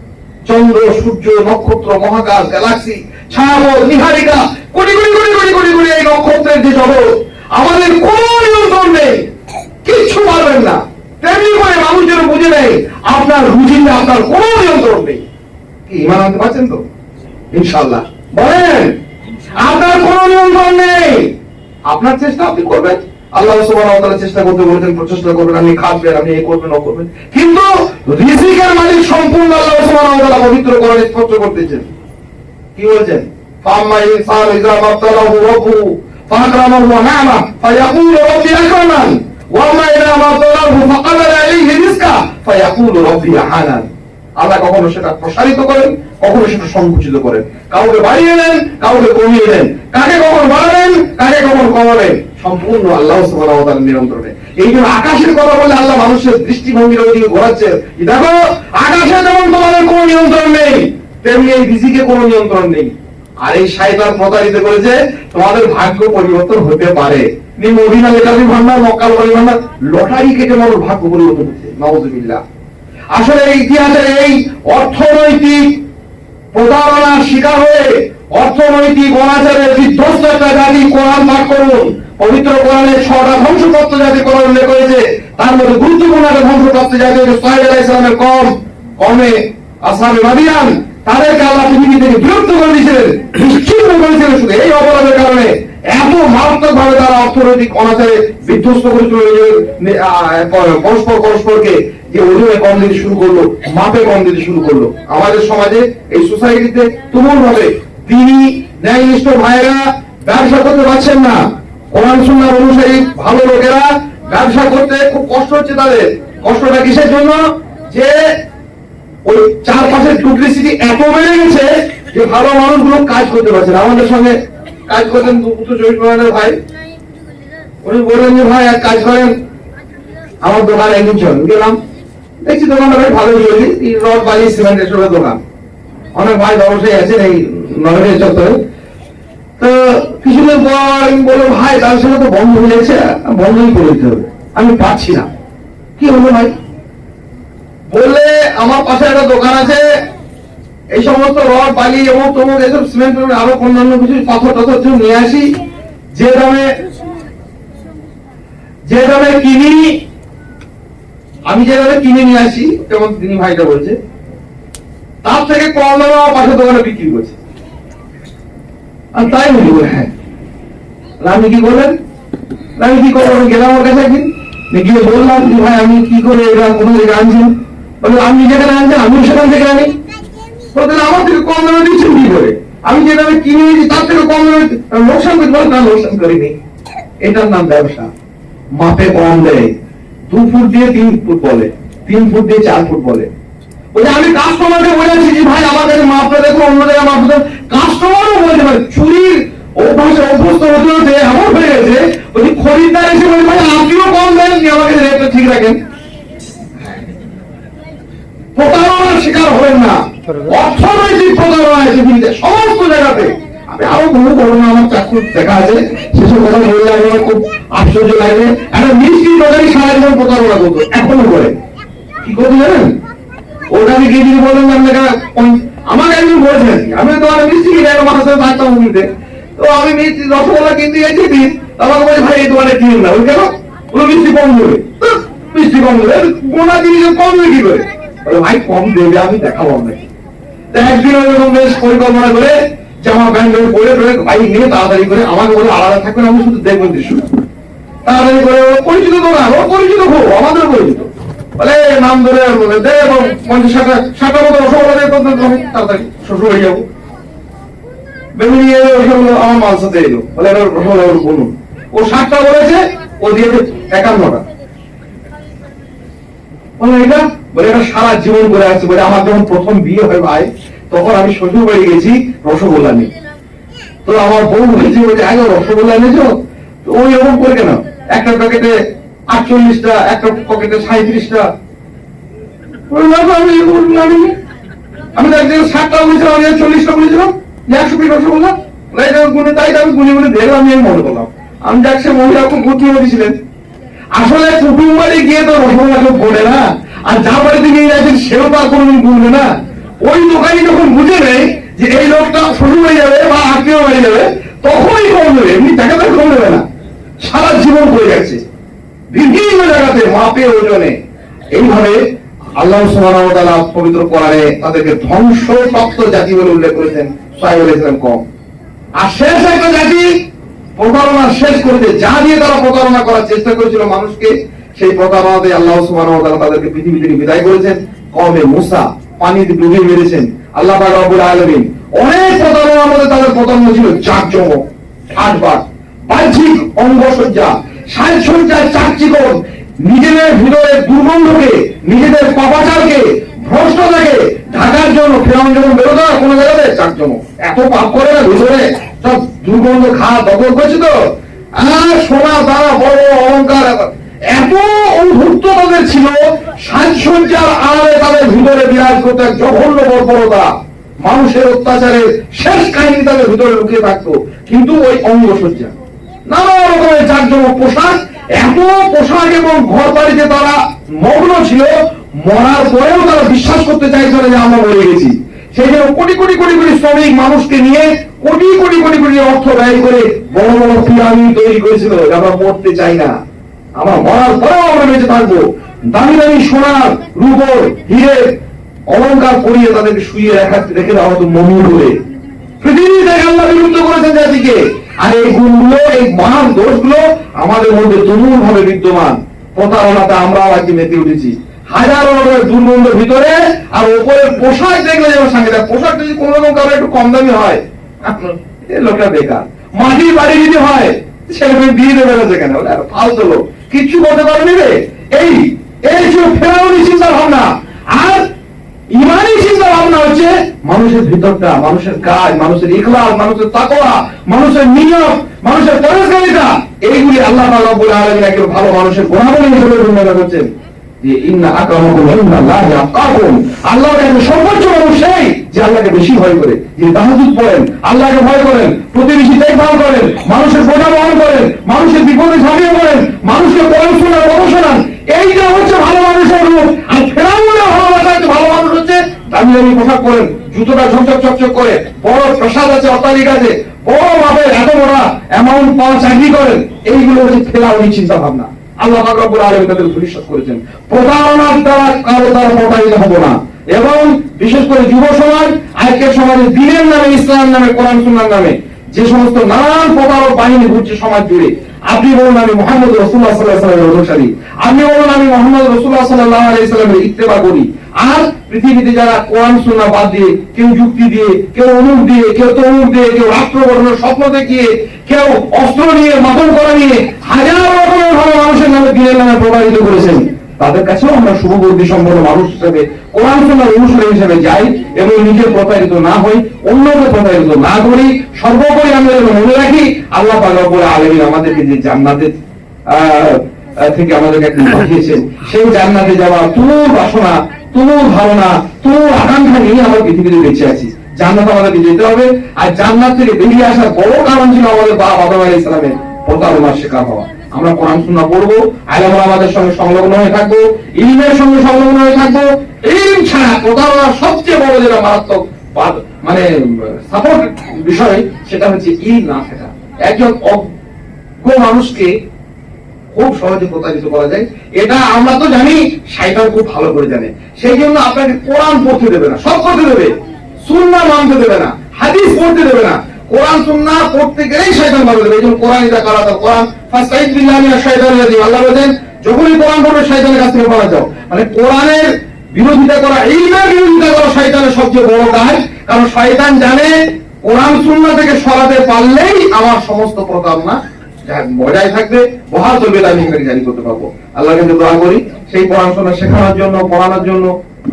চন্দ্র, সূর্য, নক্ষত্র, মহাকাশ, গ্যালাক্সি, ছায়াপথ, নিহারিকা, কোটি কোটি কোটি কোটি কোটি কোটি এই নক্ষত্রের যে জগৎ, আমাদের কোন নিয়ন্ত্রণ নেই, কিচ্ছু পারবেন না। তেমনি করে মানুষ যেন বুঝে নেই আপনার রুজিতে আপনার কোন নিয়ন্ত্রণ নেই। কি ইমান আনতে পারছেন তো? ইনশাআল্লাহ বলেন আপনার কোন নিয়ন্ত্রণ নেই। আপনার চেষ্টা আপনি করবেন। আল্লাহ সুবহানাহু ওয়া তাআলা চেষ্টা করতে বলেছেন, প্রচেষ্টা করবেন, আপনি খাবেন, আপনি এই করবেন ও করবেন। কিন্তু রিজিকের মালিক সম্পূর্ণ আল্লাহ সুবহানাহু ওয়া তাআলা পবিত্র কোরআনে স্পষ্ট করতেছেন। কি বলছেন? ফাম্মা ইনসানু ইযা মাবতালাহু রাব্বুহু ফাআকরামাহু ওয়া না'মা ফায়াকুলু রাব্বি আকরামান ওয়া আম্মা ইযা মাবতালাহু ফাকাদারা আলাইহি রিজকা ফায়াকুলু রাব্বি আহানান। আল্লাহ কখনো সেটা প্রসারিত করেন, কখনো সেটা সংকুচিত করেন, কাউকে বাড়িয়ে দেন, কাউকে কমিয়ে দেন, কাকে কখন বাড়াবেন, কাকে কখন কমাবেন, সম্পূর্ণ আল্লাহ সুবহানাহু ওয়া তাআলার নিয়ন্ত্রণে। এই জন্য আকাশের কথা বলে আল্লাহ মানুষের দৃষ্টিভঙ্গির ওইদিকে ঘোরাচ্ছে। দেখো আকাশে যেমন তোমাদের কোনো নিয়ন্ত্রণ নেই, তেমনি এই রিজিকে কোনো নিয়ন্ত্রণ নেই। আর এই শয়তান প্রতারিত করেছে তোমাদের ভাগ্য পরিবর্তন হতে পারে। মদিনা লেটারি ভান্ডার, মক্কা লটারি ভান্ডার, লটারি কেটে মানুষ ভাগ্য পরিবর্তন হচ্ছে। নাউযুবিল্লাহ। আসলে ইতিহাসের এই অর্থনৈতিক প্রতারণার শিকার হয়ে, অর্থনৈতিক অনাচারের বিধ্বস্ত একটা জাতি কোরআন পাঠ করুন। পবিত্র কোরআনে 6টা ধ্বংসপ্রাপ্ত জাতি কোরআন উল্লেখ করেছে। তার মধ্যে গুরুত্বপূর্ণ একটা ধ্বংসপ্রাপ্ত জাতি হচ্ছে সোহাইব আলাইহিস সালামের কওমে আসহাবে মাদিয়ান। তাদেরকে আল্লাহ পৃথিবী থেকে বিরক্ত করে দিয়েছিলেন, নিশ্চিহ্ন করেছিলেন শুধু এই অপরাধের কারণে। এত মারাত্মক ভাবে তারা অর্থনৈতিক অনাচারে বিধ্বস্ত করেছিল, পরস্পরকে যে ওজনে কম দিতে শুরু করলো, মাপে কম দিতে শুরু করলো। আমাদের সমাজে এই সোসাইটিতে তুমুল ভাবে তিনি ন্যায়নিষ্ঠ ভাইয়েরা ব্যবসা করতে পারছেন না। কোরআন সুন্নাহ অনুযায়ী ভালো লোকেরা ব্যবসা করতে খুব কষ্ট হচ্ছে তাদের। কষ্টটা কিসের জন্য? যে ওই চারপাশের ডুপ্লিসিটি এত বেড়ে গেছে যে ভালো মানুষগুলো কাজ করতে পারছে না। আমাদের সঙ্গে কাজ করতেন উত্তর চব্বিশ পরগনার ভাই, উনি বললেন যে ভাই এক কাজ করেন, আমার দোকান একদিন চল। গেলাম, দেখছি দোকানটা ভাই ভালোই চলছে, রড বালি সিমেন্ট এসবের দোকান। অনেক ভাই ব্যবসায়ী আছেন এই নগরের চত্বরে। তো কিছুদিন পর আমি বললাম ভাই ব্যবসাটা তো বন্ধ হয়ে যাচ্ছে, বন্ধই করে দিতে হবে, আমি পাচ্ছি না। কি হলো ভাই? বললে আমার পাশে একটা দোকান আছে, এই সমস্ত রড বালি এবং তমুক এসব সিমেন্ট আরো অন্যান্য কিছু পাথর টাথর নিয়ে আসি, যে দামে কিনি, আমি যে দামে কিনে নিয়ে আসি, যেমন তিনি ভাইটা বলছে, তার থেকে কম দামে আমার পাশের দোকানে বিক্রি করছে। আর তাই বলি হ্যাঁ, আপনি কি বললেন? আমি কি করবো? আমি গেলাম ওর কাছে একদিন, গিয়ে বললাম যে ভাই আমি কি করে এটা কোনো জায়গায় আনছেন? বলে আপনি যেখানে আনছেন আমিও সেখান থেকে আনি। তাহলে আমার থেকে কম দামে দিচ্ছেন কি করে? আমি যে দামে কিনে নিয়েছি তার থেকে কম দামে লোকসান করতে পারেন না? লোকসান করিনি। এটার নাম ব্যবসা। মাপে কম দেয়, 2 ফুট দিয়ে 3 ফুট বলে, 3 ফুট দিয়ে 4 ফুট বলে। ওই যে আমি কাস্টমারকে বলেছি যে ভাই আমার কাছে মাপটা দেখো, অন্য জায়গায় মাপটা দেখো, কাস্টমারও বলতে পারে। চুরির অভ্যাসে অভ্যস্ত হতে হতে এমন হয়ে গেছে, ওই খরিদ্দার এসে বলে ভাই আপনিও কম দেন, আমাকে রেটটা ঠিক রাখেন। প্রতারণার শিকার হবেন না, অর্থনৈতিক প্রতারণা এসে ফিরতে সমস্ত জায়গাতে। আমি আরো বহু ঘটনা আমার চাক্ষুষ দেখা আছে, সেসব কথা বললে আমার খুব আশ্চর্য লাগে। একটা মিষ্টি দোকানি সারা জীবন প্রতারণা করতো, এখনো করে। কি করতো জানেন? ওটা আমি গিয়ে যদি বললাম আমাকে একদিন বলছেন, আমি তো মিষ্টি কিনে আমার সাথে থাকতাম মুভিতে, তো আমি মিষ্টি রসগোল্লা কিনতে গেছি দিন, আমাকে বলছে ভাই এই দোকানে কিনুন না। ওই কেন? ওগুলো মিষ্টি কম দেবে, মিষ্টি কম দেবে, গোনা জিনিস কম দেবে কি করে? ভাই কম দেবে, আমি দেখাবো আপনাকে। একদিন ওইরকম বেশ পরিকল্পনা করে জামা প্যান্ট পরে বাইক নিয়ে তাড়াতাড়ি করে আমাকে বলে আলাদা থাকবেন, আমি শুধু দেখবেন দৃশ্য। তাড়াতাড়ি করে পরিচিত দোকান, ও পরিচিত খুব, আমাদের পরিচিত, বলে নাম ধরে দে এবং 50-60টা মতো রসগোল্লা দিয়ে তাড়াতাড়ি শ্বশুর হয়ে যাবো। বেগুনি রসগোল্লা আমার মাল সাথে এলো, বলে রসগোল্লা বলুন। ও 60টা বলেছে, ও দিয়েছে 51টা। বলে এটা সারা জীবন করে আসছে। বলে আমার যখন প্রথম বিয়ে হয় ভাই, তখন আমি শ্বশুর বাড়ি গেছি রসগোল্লা নিয়ে। তো আমার বউ বলছে বলে আগে রসগোল্লা এনেছো? তো ওই রকম করে কেন? একটা প্যাকেটে 48টা, একটা প্যাকেটে 37টা। আমি তো একদিন 60টা বলেছিলাম, আমি 40টা বলেছিলাম, 100 পিস রসগোল্লা। গুনে তাই আমি গুনে গুনে দেখলাম, আমি মনে করলাম। আমি যাক সে মহিলা খুব বুদ্ধি দিয়েছিলেন। আসলে কুটুম বাড়ি গিয়ে তো রসগোল্লা কেউ বলে না, আর যা বাড়িতে নিয়ে যাচ্ছেন সেও তো আর কোনোদিন বুঝবে না। ওই দোকানি যখন বুঝে নেয় যে এই লোকটা শ্বশুর হয়ে যাবে বা আত্মীয় হয়ে যাবে, তখনই কম দেবে, এমনি টাকা তো কম দেবে না। সারা জীবন করে যাচ্ছে বিভিন্ন জায়গাতে মাপে ওজনে। এইভাবে আল্লাহ সুবহানাহু ওয়া তাআলা পবিত্র কোরআনে তাদেরকে ধ্বংসপ্রাপ্ত জাতি বলে উল্লেখ করেছেন, শুআয়ব আলাইহিস সালাম কম। আর শেষ একটা জাতি প্রতারণা শেষ করেছে, যা দিয়ে তারা প্রতারণা করার চেষ্টা করেছিল মানুষকে, সেই প্রতারণাতে আল্লাহ সুবহানাহু ওয়া তাআলা তাদেরকে পৃথিবী থেকে বিদায় করেছেন। কওমে মুসা পানিতে ডুবিয়ে মেরেছেন আল্লাহ পাক রব্বুল আলামিন। অনেক প্রতারণার মধ্যে তাদের প্রতারণা ছিল জাঁকজমক, ঠাটবাট, বাহ্যিক অঙ্গসজ্জা, সাজসজ্জার চাকচিকন, নিজেদের ভিতরে দুর্গন্ধকে, নিজেদের পাপাচারকে, ভ্রষ্টতাকে ঢাকার জন্য ফেরাউন যখন বেরোতো কোনো জায়গাতে চাকজমক, এত পাপ করে না ভিতরে, সব দুর্গন্ধ খাওয়া দখল করছে। তো সোনা দানা বড় অলঙ্কার, এত অভুক্ত তাদের ছিল, সাজসজ্জার আড়ালে তাদের ভিতরে বিরাজ করতে এক জঘন্য বর্বরতা, মানুষের অত্যাচারের শেষ কাহিনী তাদের ভিতরে লুকিয়ে থাকতো। কিন্তু ওই অঙ্গসজ্জা, নানা রকমের জাঁকজমক পোশাক, এত পোশাক এবং ঘর বাড়িতে তারা মগ্ন ছিল, মরার পরেও তারা বিশ্বাস করতে চাইছিল যে আমরা মরে গেছি। সেই জন্য কোটি কোটি কোটি কোটি শ্রমিক মানুষকে নিয়ে কোটি কোটি কোটি কোটি অর্থ ব্যয় করে বড় বড় পিরামিড তৈরি করেছিল, আমরা মরতে চাই না, আমরা মরার পরেও আমরা বেঁচে থাকবো। দামি দামি সোনার, রূপোর, হিরে অলঙ্কার পরিয়ে তাদেরকে শুয়ে রেখে দেওয়া হতো মমি বলে। পৃথিবী থেকে আল্লাহ বিরুদ্ধ করেছেন জাতিকে। আর এই গুণগুলো, এই মহান দোষগুলো আমাদের মধ্যে তুমুল ভাবে বিদ্যমান। প্রতারণাতে আমরাও আজকে মেতে উঠেছি হাজারো রকমের দুর্গন্ধের ভিতরে। আর ওপরের পোশাক দেখলে যেমন সঙ্গে পোশাক যদি কোনো রকম কারো একটু কম দামি হয়, লোকটা বেকার। মাটির বাড়ি যদি হয় সেখানে দিয়ে দেবে না, সেখানে ফালতু লোক কিচ্ছু করতে পারবে রে। এই এই ছিল ফেরাউনি চিন্তা ভাবনা। আর ইমানি চিন্তা ভাবনা হচ্ছে মানুষের ভিতরটা, মানুষের কাজ, মানুষের ইখলাস, মানুষের তাকওয়া, মানুষের নিয়ম, মানুষের পরেশকারিতা, এইগুলি আল্লাহ তাআলা রাব্বুল আলামিন একে ভালো মানুষের গুণাবলী হিসেবে বর্ণনা করছেন যে ইন্না আকরামাকুম ইনদাল্লাহি আতকাকুম। আল্লাহর কাছে সর্বোচ্চ মানুষ সেই যে আল্লাহকে বেশি ভয় করে, যে তাহাজ্জুদ পড়েন, আল্লাহকে ভয় করেন, প্রতিবেশী দেখভাল করেন, মানুষের বোঝা বহন করেন, মানুষের বিপদে ঝাঁপিয়ে পড়েন, মানুষকে কোরআন শোনার কথা শোনান। এইটা হচ্ছে ভালো মানুষের রূপ। আর ফেরাউনের ভালোবাসা হচ্ছে ভালো মানুষ হচ্ছে দামি দামি পোশাক পরেন, জুতোটা ঝকঝক চকচক করে, বড় প্রসাদ আছে, অট্টালিকা আছে, বড় মাপের এত বড় অ্যামাউন্ট পাওয়া চাকরি করেন। এইগুলো হচ্ছে ফেরাউনি চিন্তা ভাবনা। আল্লাহ পাক রব্বুল আলামিন তাদের পরিষ্কার করেছেন প্রতারণার দ্বারা কারো দ্বারা প্রতারিত হব না। এবং বিশেষ করে যুব সমাজ, আজকের সমাজে দ্বীনের নামে, ইসলাম নামে, কোরআন সুন্নাহর নামে যে সমস্ত নানান প্রতারক বাহিনী ঘুরছে সমাজ জুড়ে, আপনি বলুন আমি মুহাম্মদ রাসূলুল্লাহ সাল্লাল্লাহু আলাইহি ওয়াসাল্লামের, আপনি বলুন আমি মুহাম্মদ রাসূলুল্লাহ সাল্লাল্লাহু আলাইহি ওয়াসাল্লামের ইত্তেবা করি। আর পৃথিবীতে যারা কোরআন সুন্নাহ বাদ দিয়ে, কেউ যুক্তি দিয়ে, কেউ অমুক দিয়ে, কেউ তমুক দিয়ে, কেউ রাষ্ট্র গঠনের স্বপ্ন দেখিয়ে, কেউ অস্ত্র নিয়ে, মাদক করা নিয়ে হাজার রকমের ভালো মানুষের নামে দ্বীনের নামে প্রতারিত করেছেন, তাদের কাছেও আমরা শুভবুদ্ধি সম্পন্ন মানুষ হিসেবে, কোরআন সুন্নাহর অনুসারী হিসেবে যাই এবং নিজে প্রতারিত না হই, অন্যকে প্রতারিত না করি। সর্বোপরি আমরা যেন মনে রাখি আল্লাহ পাক রব্বুল আলামিন আমাদেরকে যে জান্নাতের থেকে আমাদেরকে একদিন পাঠিয়েছেন, সেই জান্নাতে যাওয়া তুমুল বাসনা, তুমুল ধারণা, তুমুল আকাঙ্ক্ষা নিয়ে আমরা পৃথিবীতে বেঁচে আছি। জান্নাত আমাদেরকে যেতে হবে। আর জান্নাত থেকে বেরিয়ে আসার বড় কারণ ছিল আমাদের বাপ আদম আলাইহিস সালামের প্রতারণার শিকার হওয়া। আমরা কোরআন সুন্নাহ পড়বো, আলেম ওলামাদের সঙ্গে সংলগ্ন হয়ে থাকবো, ইলমের সঙ্গে সংলগ্ন হয়ে থাকবো। ইলম ছাড়া প্রতারণার সবচেয়ে বড় যেটা মারাত্মক মানে সাপোর্ট বিষয়, সেটা হচ্ছে ইলম না থাকা। একজন অজ্ঞ মানুষকে খুব সহজে প্রতারিত করা যায়, এটা আমরা তো জানি, শয়তান খুব ভালো করে জানে। সেই জন্য আপনাকে কোরআন পড়তে দেবে না, সব পড়তে দেবে, সুন্নাহ মানতে দেবে না, হাদিস পড়তে দেবে না। কোরআন সুন্নাহ পড়তে গেলেই শয়তান বাধা দেবে। এইজন্য কোরআন ইদা কারাতা কোরআন ফাস্তাইদ বিল্লাহি মিনাশ শাইতানির রাজিম, আল্লাহ বলেন যখনই কোরআন পড়বে শয়তানের কাছ থেকে পালা যাও। মানে কোরআনের বিরোধিতা করা, ইলমের বিরোধিতা করা শয়তানের সবচেয়ে বড় কাজ। কারণ শয়তান জানে কোরআন সুন্নাহ থেকে সরাতে পারলেই আমার সমস্ত প্রতারণা বজায় থাকবে, বহাল চলবে, আমি এখানে জারি করতে পারবো। আল্লাহ কিন্তু দোয়া করি সেই কোরআন সুন্নাহ শেখানোর জন্য, পড়ানোর জন্য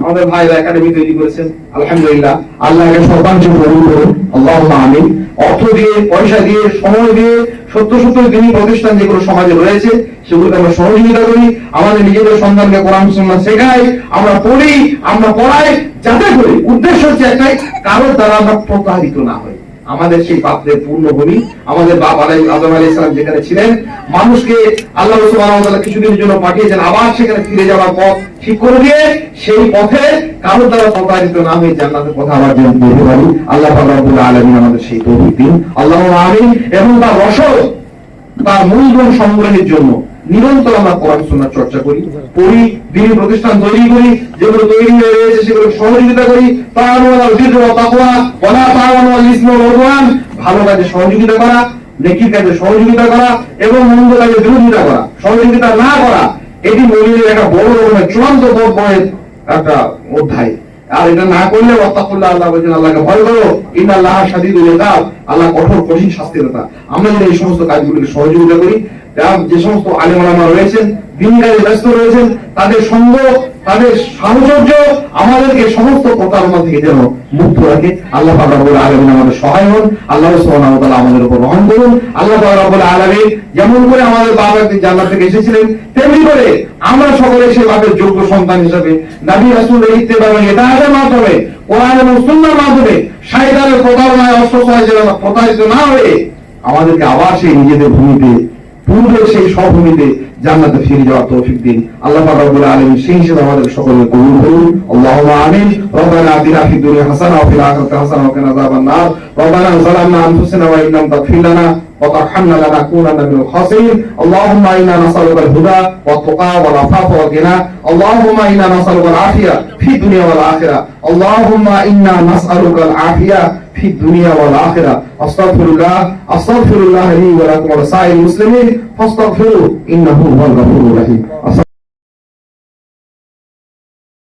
আমাদের ভাইরা একাডেমি তৈরি করেছেন, আলহামদুলিল্লাহ। আল্লাহকে সর্বাংশে কবুল করুন, আল্লাহুম্মা আমিন। অর্থ দিয়ে, পয়সা দিয়ে, সময় দিয়ে, সত্য দিনী প্রতিষ্ঠান যেগুলো সমাজে রয়েছে সেগুলোকে আমরা সহযোগিতা করি। আমাদের নিজেদের সন্তানকে কোরআন সুন্নাহ শেখাই, আমরা পড়ি, আমরা পড়াই, যাতে করে উদ্দেশ্য হচ্ছে একটাই, কারোর দ্বারা আমরা প্রতারিত না হই। আমাদের সেই পাত্রের পূর্ণভূমি, আমাদের বাপ আদম আলাইহিস সালাম যেখানে ছিলেন, মানুষকে আল্লাহ সুবহানাহু ওয়া তাআলা কিছুদিনের জন্য পাঠিয়েছেন, আবার সেখানে ফিরে যাওয়ার পথ ঠিক করে দিয়ে সেই পথে কারোর দ্বারা প্রতারিত না হয়ে জান্নাতের পথে আবার যেন যেতে পারি। আল্লাহ পাক রব্বুল আলামিন আমাদের সেই তৌফিক দিন, আল্লাহুম্মা আমিন। এবং তার রসদ, তার মূলধন সংগ্রহের জন্য নিরন্তর আমরা কোরআন সুন্নাহ চর্চা করি, পড়ি, দ্বীনি প্রতিষ্ঠান তৈরি করি, যেগুলো তৈরি হয়ে রয়েছে সেগুলো সহযোগিতা করি। তাআওয়ানু আলাল বিররি ওয়াত তাকওয়া ওয়া লা তাআওয়ানু আলাল ইসমি ওয়াল উদওয়ান, ভালো কাজে সহযোগিতা করা, নেকির কাজে সহযোগিতা করা এবং মন্দ কাজে বিরোধিতা করা, সহযোগিতা না করা, এটি মুমিনের একটা বড় রকমের চূড়ান্ত পর্যায়ের একটা অধ্যায়। আর এটা না করলে ওয়াত্তাকুল্লাহ, আল্লাহ বলেন আল্লাহকে ভয় করো, ইন্নাল্লাহা শাদীদুল ইকাব, আল্লাহ কঠোর কঠিন শাস্তিদাতা। আমরা যদি এই সমস্ত কাজগুলোকে সহযোগিতা করি, যে সমস্ত আলেম ওলামা রয়েছেন, দ্বীন কাজে ব্যস্ত রয়েছেন, তাদের সঙ্গ, তাদের সাহচর্য আমাদেরকে সমস্ত প্রতারণা থেকে যেন মুক্ত রাখে। আল্লাহ পাক রব্বুল আলামিন আমাদের সহায় হন, আল্লাহ সুবহানাহু ওয়া তাআলা আমাদের উপর রহম করুন। আল্লাহ পাক রব্বুল আলামিন যেমন করে আমাদের বাবা একদিন জান্নাত থেকে এসেছিলেন, তেমনি করে আমরা সকলে সেই বাপের যোগ্য সন্তান হিসেবে নবী রাসূলের ইত্তেবা এবং হিদায়াতের মাধ্যমে, কোরআন এবং সুন্নাহর মাধ্যমে শয়তানের প্রতারণায় অস্ত্রসহায় যেন প্রতারিত না হয়ে আমাদেরকে আবার সেই নিজেদের ভূমিতে, পূর্বের সেই স্বভূমিতে জান্নাতে ফিরে যাওয়ার তৌফিক দিন। আল্লাহ পাক রব্বুল আলামিন সেই হিসেবে আমাদের সকলকে কবুল করুন, আল্লাহুম্মা আমিন। রব্বানা আতিনা ফিদ দুনিয়া হাসানাহ ওয়া ফিল আখিরাতি হাসানাহ ওয়া কিনা আযাবান নার। রব্বানা যালামনা আনফুসানা ওয়া ইল্লাম তাগফির লানা وترحمنا لنكونن من الخاسرين اللهم إنا نسألك الهدى والتقى والعفاف والغنى اللهم إنا نسألك العافية في الدنيا والآخرة اللهم إنا نسألك العافية في الدنيا والآخرة أستغفر الله لي ولكم ولسائر المسلمين فاستغفروه إنه هو الغفور الرحيم.